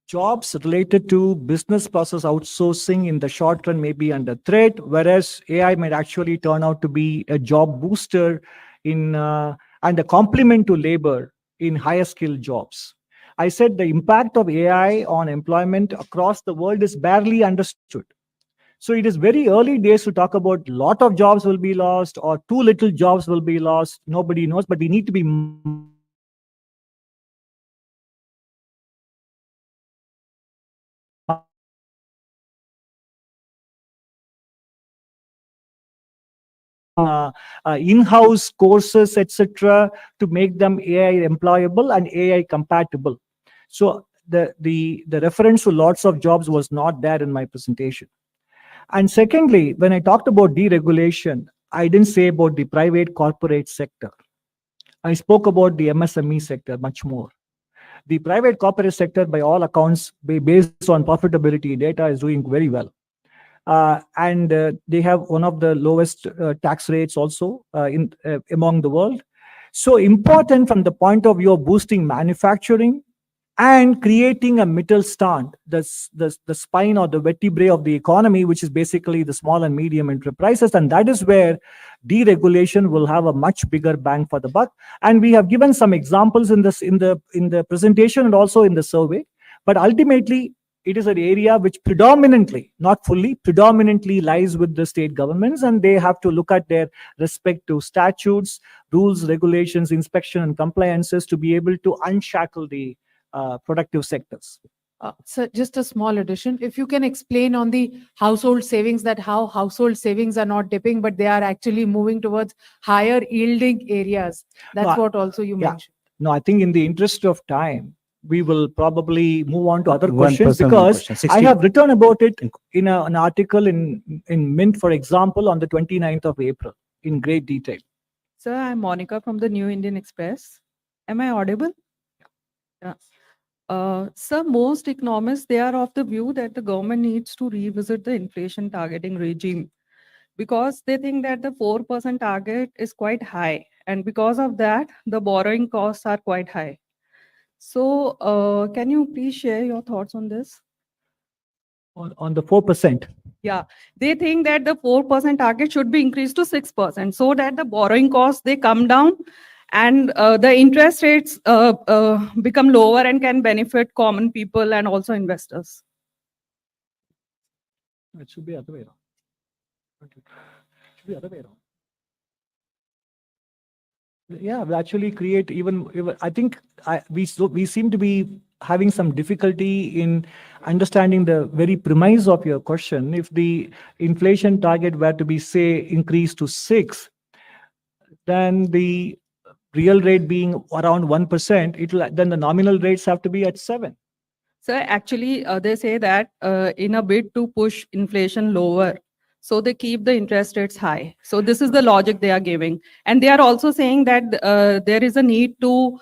jobs related to business process outsourcing in the short run may be under threat, whereas AI might actually turn out to be a job booster in and a complement to labor in higher skilled jobs. I said the impact of AI on employment across the world is barely understood. So it is very early days to talk about lot of jobs will be lost or too little jobs will be lost. Nobody knows, but we need to be mindful of the fact that in-house courses, etc., to make them AI employable and AI compatible. So the reference to lots of jobs was not there in my presentation. And secondly, when I talked about deregulation, I didn't say about the private corporate sector. I spoke about the MSME sector much more. The private corporate sector, by all accounts, based on profitability data, is doing very well. And they have one of the lowest tax rates also in among the world. So important from the point of view of boosting manufacturing and creating a middle stand, the spine or the vertebrae of the economy, which is basically the small and medium enterprises. And that is where deregulation will have a much bigger bang for the buck. And we have given some examples in the presentation and also in the survey. But ultimately, it is an area which predominantly, not fully, predominantly lies with the state governments, and they have to look at their respect to statutes, rules, regulations, inspection, and compliances to be able to unshackle the productive sectors. So just a small addition. If you can explain on the household savings, that how household savings are not dipping, but they are actually moving towards higher yielding areas. That's No, what also you yeah. mentioned. No, I think in the interest of time, we will probably move on to other One questions person, one because question. I 60. have written about it in an article in Mint, for example, on the 29th of April in great detail. Sir, I'm Monica from the New Indian Express. Am I audible? Yeah. Sir, most economists, they are of the view that the government needs to revisit the inflation targeting regime because they think that the 4% target is quite high. And because of that, the borrowing costs are quite high. So, can you please share your thoughts on this? On the 4%. Yeah, they think that the 4% target should be increased to 6% so that the borrowing costs, they come down and the interest rates become lower and can benefit common people and also investors. It should be other way around. It should be other way around. Yeah, we actually create even I think we seem to be having some difficulty in understanding the very premise of your question. If the inflation target were to be, say, increased to 6, then the real rate being around 1%, then the nominal rates have to be at 7. So actually, they say that in a bid to push inflation lower, so they keep the interest rates high. So this is the logic they are giving, and they are also saying that there is a need to,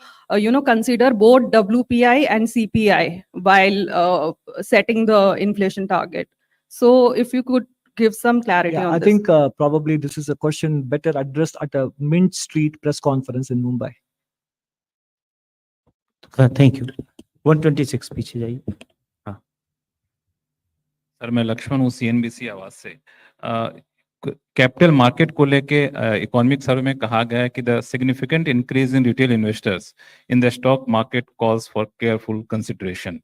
consider both WPI and CPI while setting the inflation target. So if you could give some clarity Yeah, on I this. think probably this is a question better addressed at a Mint Street press conference in Mumbai. Thank you. 126 पीछे जाइए. Sir मैं लक्ष्मण हूँ CNBC आवाज से. Capital market को लेके economic survey में कहा गया है कि the significant increase in retail investors in the stock market calls for careful consideration.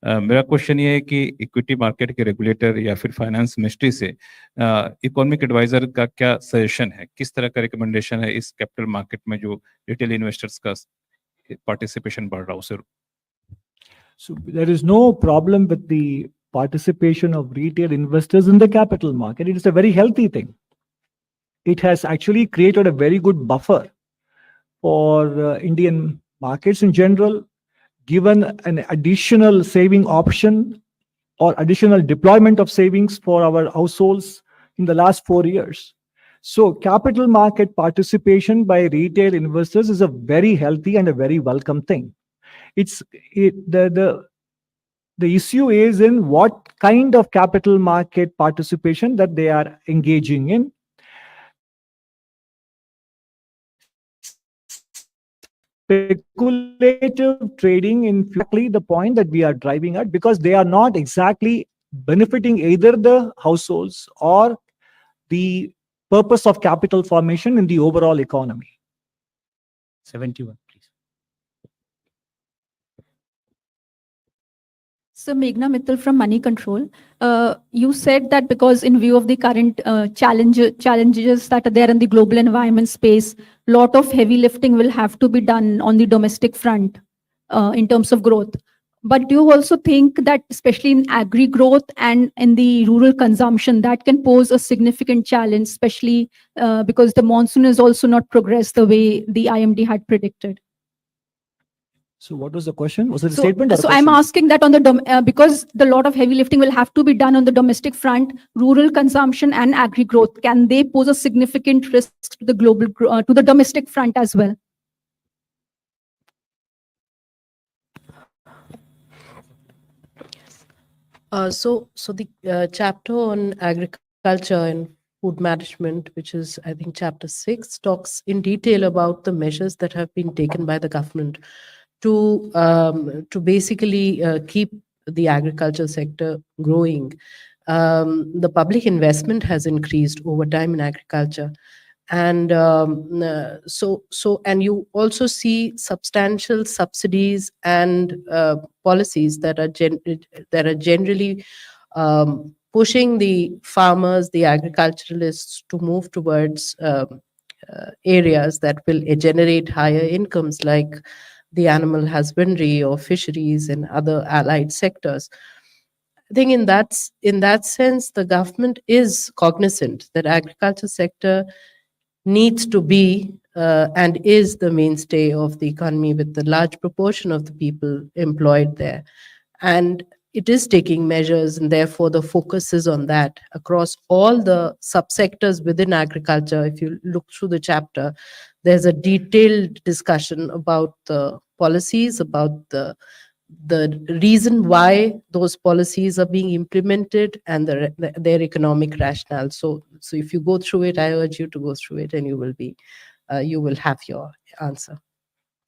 मेरा क्वेश्चन ये है कि इक्विटी मार्केट के रेगुलेटर या फिर फाइनेंस मिनिस्ट्री से इकोनॉमिक एडवाइजर का क्या सजेशन है, किस तरह का रिकमेंडेशन है इस कैपिटल मार्केट में जो रिटेल इन्वेस्टर्स का पार्टिसिपेशन बढ़ रहा है उसे? So there is no problem with the participation of retail investors in the capital market. It is a very healthy thing. It has actually created a very good buffer for Indian markets in general, given an additional saving option or additional deployment of savings for our households in the last 4 years. So capital market participation by retail investors is a very healthy and a very welcome thing. It's the issue is in what kind of capital market participation that they are engaging in. Speculative trading in exactly the point that we are driving at, because they are not exactly benefiting either the households or the purpose of capital formation in the overall economy. 71, please. So Meghna Mittal from Money Control. You said that because in view of the current challenges that are there in the global environment space, lot of heavy lifting will have to be done on the domestic front in terms of growth. But do you also think that especially in agri growth and in the rural consumption, that can pose a significant challenge, especially because the monsoon has also not progressed the way the IMD had predicted? So what was the question? Was it a So, statement or a so I'm question? asking that on the because the lot of heavy lifting will have to be done on the domestic front, rural consumption and agri growth, can they pose a significant risk to the to the domestic front as well? So the chapter on agriculture and food management, which is, I think, chapter 6, talks in detail about the measures that have been taken by the government to basically keep the agriculture sector growing. The public investment has increased over time in agriculture, and and you also see substantial subsidies and policies that are generally pushing the farmers, the agriculturalists, to move towards areas that will generate higher incomes, like the animal husbandry or fisheries and other allied sectors. I think in that sense, the government is cognizant that agriculture sector needs to be and is the mainstay of the economy, with the large proportion of the people employed there. And it is taking measures, and therefore the focus is on that across all the subsectors within agriculture. If you look through the chapter, there's a detailed discussion about the policies, about the reason why those policies are being implemented, and their economic rationale. So if you go through it, I urge you to go through it, and you will have your answer.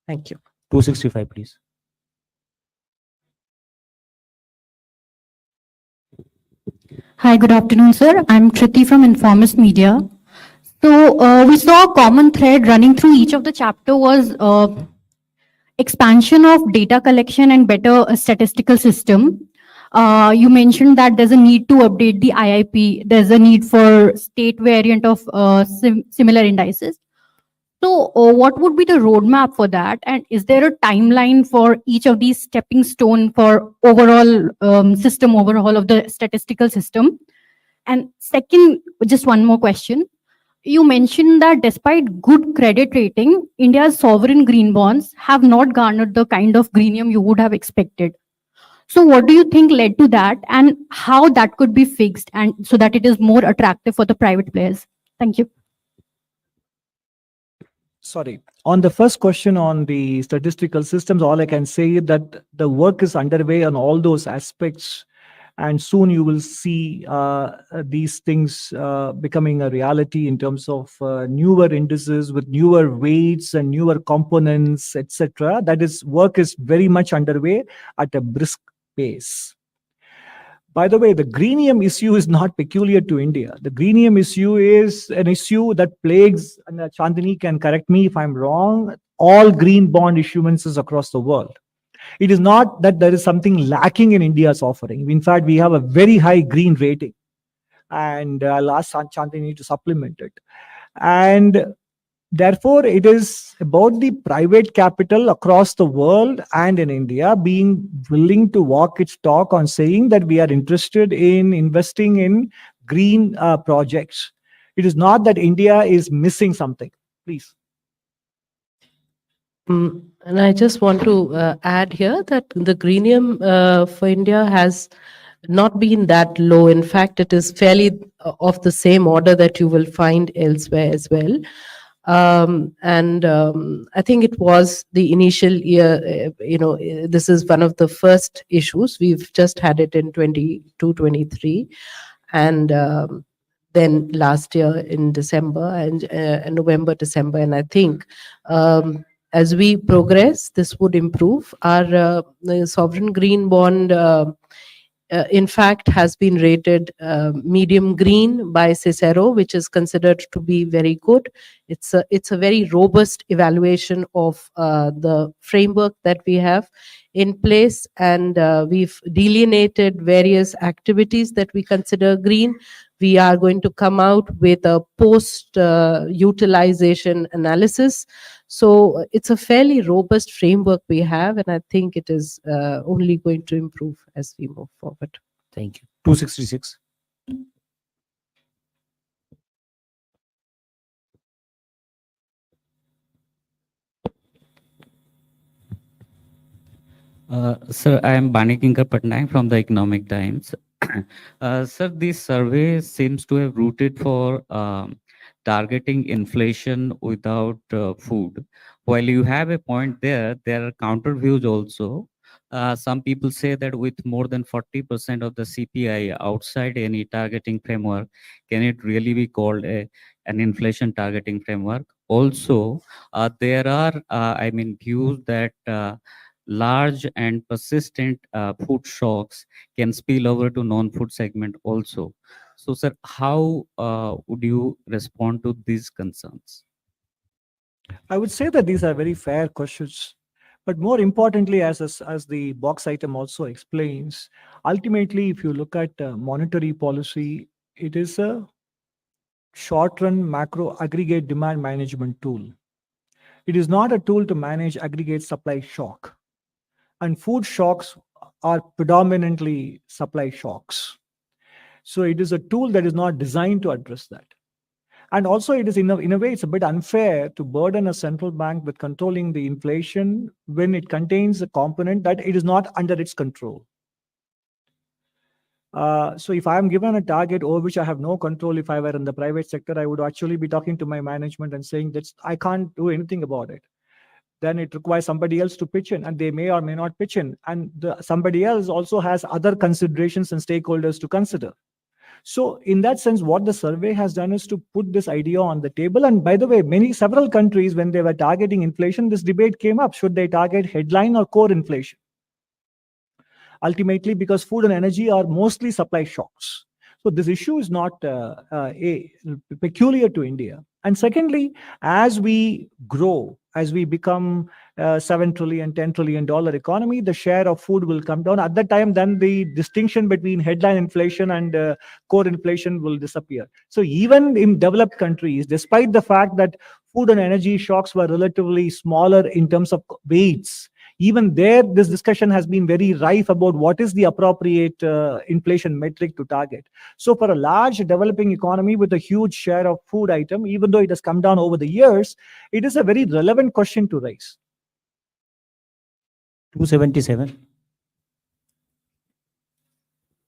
Thank you. 265, please. Hi, good afternoon, sir. I'm Triti from Informist Media. So we saw a common thread running through each of the chapter was expansion of data collection and better statistical system. You mentioned that there's a need to update the IIP. There's a need for state variant of similar indices. So what would be the roadmap for that? And is there a timeline for each of these stepping stone for overall system overhaul of the statistical system? And second, just one more question. You mentioned that despite good credit rating, India's sovereign green bonds have not garnered the kind of greenium you would have expected. So what do you think led to that, and how that could be fixed, and so that it is more attractive for the private players? Thank you. Sorry. On the first question on the statistical systems, all I can say is that the work is underway on all those aspects, and soon you will see these things becoming a reality in terms of newer indices with newer weights and newer components, etc. That is, work is very much underway at a brisk pace. By the way, the greenium issue is not peculiar to India. The greenium issue is an issue that plagues, and Chandini can correct me if I'm wrong, all green bond issuances across the world. It is not that there is something lacking in India's offering. In fact, we have a very high green rating, and I'll ask Chandini to supplement it. And therefore, it is about the private capital across the world and in India being willing to walk its talk on saying that we are interested in investing in green projects. It is not that India is missing something. Please. And I just want to add here that the greenium for India has not been that low. In fact, it is fairly of the same order that you will find elsewhere as well. And I think it was the initial year, this is one of the first issues. We've just had it in 22, 23. And then last year in December and November, December. And I think as we progress, this would improve. Our the sovereign green bond in fact, has been rated medium green by Cicero, which is considered to be very good. It's a very robust evaluation of the framework that we have in place, and we've delineated various activities that we consider green. We are going to come out with a post utilization analysis. So it's a fairly robust framework we have, and I think it is only going to improve as we move forward. Thank you. 266. Sir, I am Banikinkar Patnaik from the Economic Times. Sir, this survey seems to have rooted for targeting inflation without food. While you have a point there, there are counter views also. Some people say that with more than 40% of the CPI outside any targeting framework, can it really be called an inflation targeting framework? Also, there are, views that large and persistent food shocks can spill over to non-food segment also. So, sir, how would you respond to these concerns? I would say that these are very fair questions. But more importantly, as the box item also explains, ultimately, if you look at monetary policy, it is a short-run macro aggregate demand management tool. It is not a tool to manage aggregate supply shock. And food shocks are predominantly supply shocks. So it is a tool that is not designed to address that. And also, it is in a way, it's a bit unfair to burden a central bank with controlling the inflation when it contains a component that it is not under its control. So if I'm given a target over which I have no control, if I were in the private sector, I would actually be talking to my management and saying that I can't do anything about it. Then it requires somebody else to pitch in, and they may or may not pitch in. And somebody else also has other considerations and stakeholders to consider. So in that sense, what the survey has done is to put this idea on the table. And by the way, several countries, when they were targeting inflation, this debate came up. Should they target headline or core inflation? Ultimately, because food and energy are mostly supply shocks. So this issue is not peculiar to India. And secondly, as we grow, as we become $7 trillion, $10 trillion economy, the share of food will come down. At that time, then the distinction between headline inflation and core inflation will disappear. So even in developed countries, despite the fact that food and energy shocks were relatively smaller in terms of weights, even there, this discussion has been very rife about what is the appropriate inflation metric to target. So for a large developing economy with a huge share of food item, even though it has come down over the years, it is a very relevant question to raise. 277.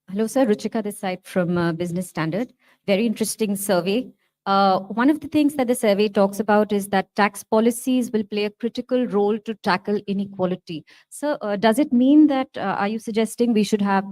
Hello, sir. Ruchika this side from Business Standard. Very interesting survey. One of the things that the survey talks about is that tax policies will play a critical role to tackle inequality. So does it mean that, are you suggesting we should have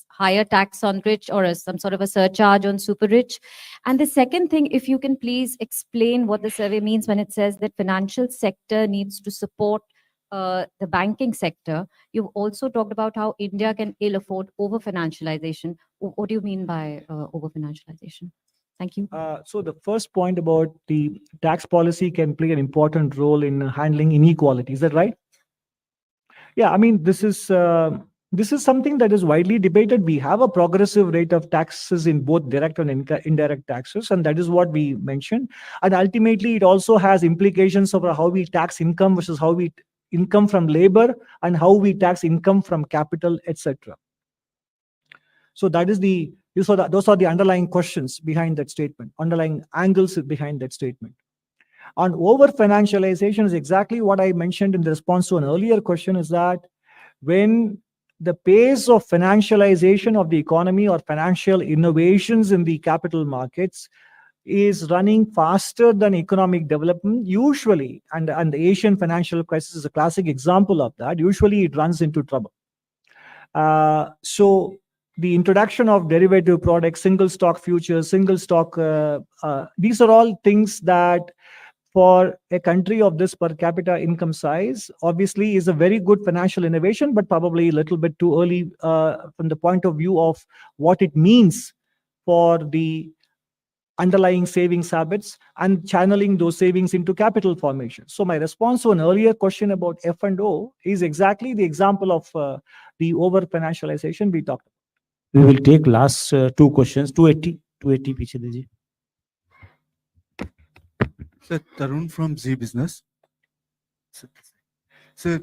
higher tax on rich or some sort of a surcharge on super rich? And the second thing, if you can please explain what the survey means when it says that financial sector needs to support the banking sector. You've also talked about how India can ill afford over-financialization. What do you mean by over-financialization? Thank you. So the first point about the tax policy can play an important role in handling inequality. Is that right? Yeah, I mean, this is something that is widely debated. We have a progressive rate of taxes in both direct and indirect taxes, and that is what we mentioned. And ultimately, it also has implications over how we tax income versus how we income from labor and how we tax income from capital, etc. So that is those are the underlying questions behind that statement, underlying angles behind that statement. On over-financialization is exactly what I mentioned in the response to an earlier question, is that when the pace of financialization of the economy or financial innovations in the capital markets is running faster than economic development usually, and the Asian financial crisis is a classic example of that. Usually it runs into trouble. So the introduction of derivative products, single stock futures, single stock, these are all things that for a country of this per capita income size, obviously is a very good financial innovation, but probably a little bit too early from the point of view of what it means for the underlying savings habits and channeling those savings into capital formation. So my response to an earlier question about F&O is exactly the example of the over financialization we talked about. We will take last two questions. 280 पीछे दीजिए. Sir, Tarun from Z Business. Sir,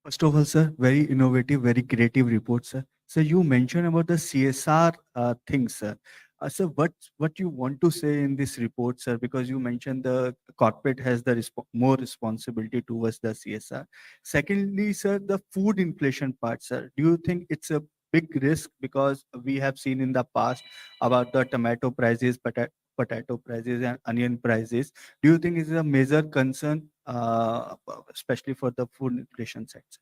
first of all, sir, very innovative, very creative report, sir. So you mentioned about the CSR things, sir. Sir, what you want to say in this report, sir? Because you mentioned the corporate has the more responsibility towards the CSR. Secondly, sir, the food inflation part, sir. Do you think it's a big risk because we have seen in the past about the tomato prices, potato prices, and onion prices? Do you think it's a major concern, especially for the food inflation sector?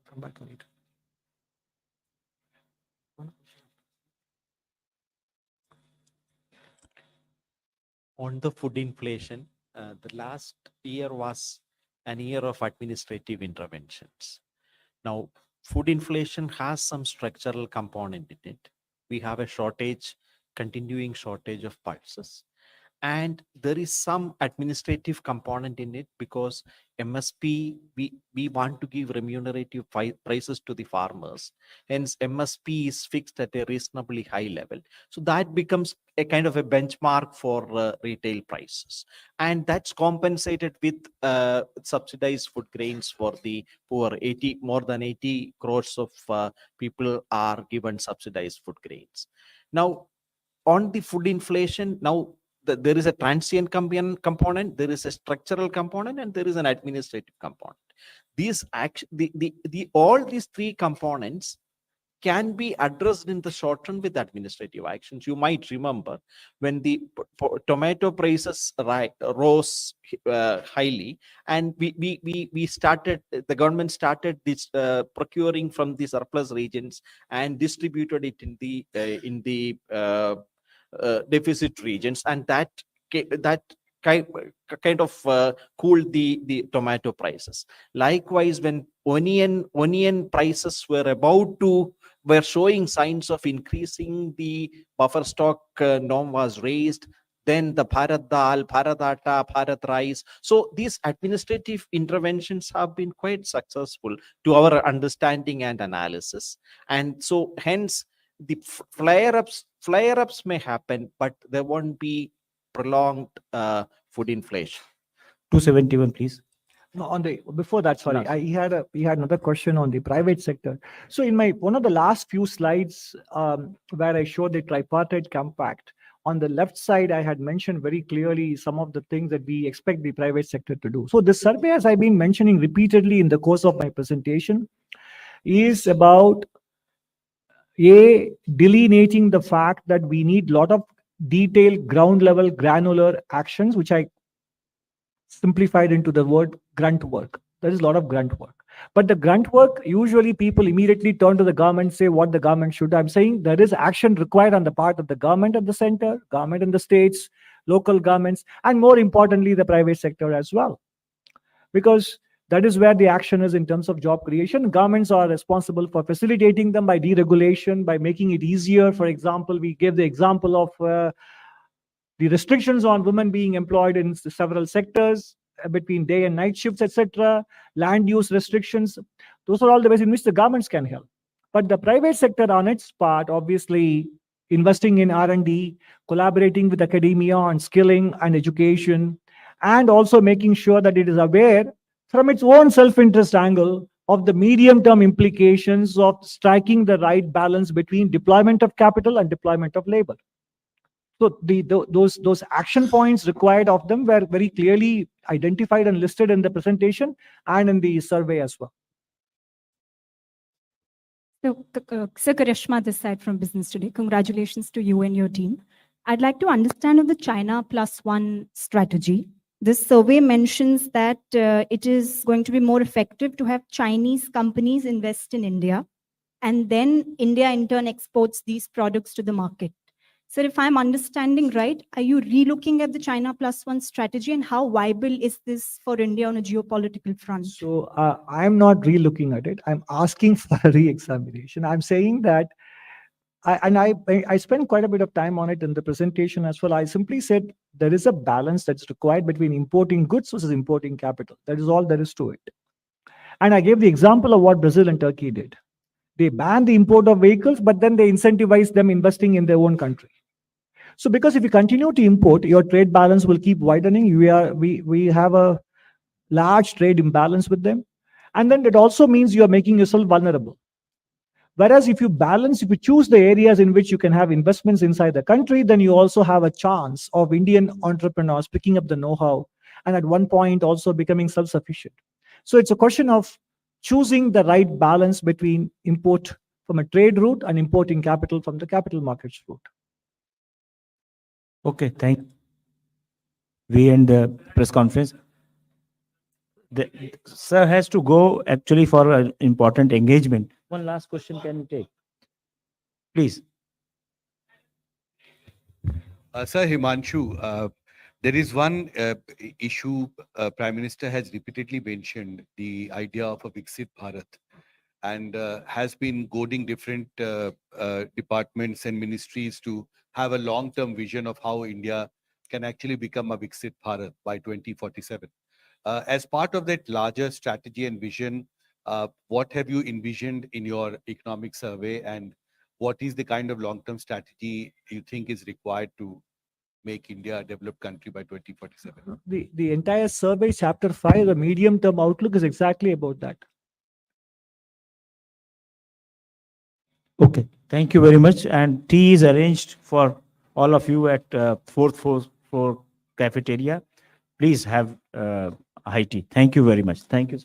Come back on it. On the food inflation, the last year was an year of administrative interventions. Now, food inflation has some structural component in it. We have a shortage, continuing shortage of pulses. And there is some administrative component in it because MSP, we want to give remunerative prices to the farmers. Hence, MSP is fixed at a reasonably high level. So that becomes a kind of a benchmark for retail prices. And that's compensated with subsidized food grains for the poor. More than 80 crores of people are given subsidized food grains. Now, on the food inflation, now there is a transient component, there is a structural component, and there is an administrative component. These all these three components can be addressed in the short run with administrative actions. You might remember when the tomato prices rose highly, and we started, the government started this procuring from the surplus regions and distributed it in the deficit regions, and that kind of cooled the tomato prices. Likewise, when onion prices were showing signs of increasing, the buffer stock norm was raised, then the Bharat Dal, Bharat Atta, Bharat Rice. So these administrative interventions have been quite successful to our understanding and analysis. And so hence the flare-ups may happen, but there won't be prolonged food inflation. 271, please. No, before that, sorry, Last. he had another question on the private sector. So in one of the last few slides where I showed the tripartite compact, on the left side, I had mentioned very clearly some of the things that we expect the private sector to do. So this survey, as I've been mentioning repeatedly in the course of my presentation, is about delineating the fact that we need a lot of detailed ground level granular actions, which I simplified into the word grunt work. There is a lot of grunt work. But the grunt work, usually people immediately turn to the government, say what the government should. I'm saying there is action required on the part of the government at the center, government in the states, local governments, and more importantly, the private sector as well. Because that is where the action is in terms of job creation. Governments are responsible for facilitating them by deregulation, by making it easier. For example, we gave the example of the restrictions on women being employed in several sectors between day and night shifts, etc. Land use restrictions. Those are all the ways in which the governments can help. But the private sector on its part, obviously, investing in R&D, collaborating with academia on skilling and education, and also making sure that it is aware from its own self-interest angle of the medium-term implications of striking the right balance between deployment of capital and deployment of labor. So those action points required of them were very clearly identified and listed in the presentation and in the survey as well. So, Sir Karishma this side from Business Today. Congratulations to you and your team. I'd like to understand of the China Plus One strategy. This survey mentions that it is going to be more effective to have Chinese companies invest in India, and then India in turn exports these products to the market. Sir, if I'm understanding right, are you relooking at the China Plus One strategy, and how viable is this for India on a geopolitical front? So I'm not re-looking at it. I'm asking for a re-examination. I'm saying that, I spent quite a bit of time on it in the presentation as well. I simply said there is a balance that's required between importing goods versus importing capital. That is all there is to it. And I gave the example of what Brazil and Turkey did. They banned the import of vehicles, but then they incentivized them investing in their own country. So because if you continue to import, your trade balance will keep widening. We have a large trade imbalance with them. And then it also means you are making yourself vulnerable. Whereas if you choose the areas in which you can have investments inside the country, then you also have a chance of Indian entrepreneurs picking up the know-how and at one point also becoming self-sufficient. So it's a question of choosing the right balance between import from a trade route and importing capital from the capital markets route. Okay, thank. We end the press conference. The sir has to go actually for an important engagement. One last question can you take? Please. Sir Himanshu, there is one issue Prime Minister has repeatedly mentioned, the idea of a Viksit Bharat, and has been goading different departments and ministries to have a long-term vision of how India can actually become a Viksit Bharat by 2047. As part of that larger strategy and vision, what have you envisioned in your economic survey, and what is the kind of long-term strategy you think is required to make India a developed country by 2047? The entire survey, chapter 5, the medium-term outlook is exactly about that. Okay, thank you very much. And tea is arranged for all of you at fourth floor cafeteria. Please have high tea. Thank you very much. Thank you.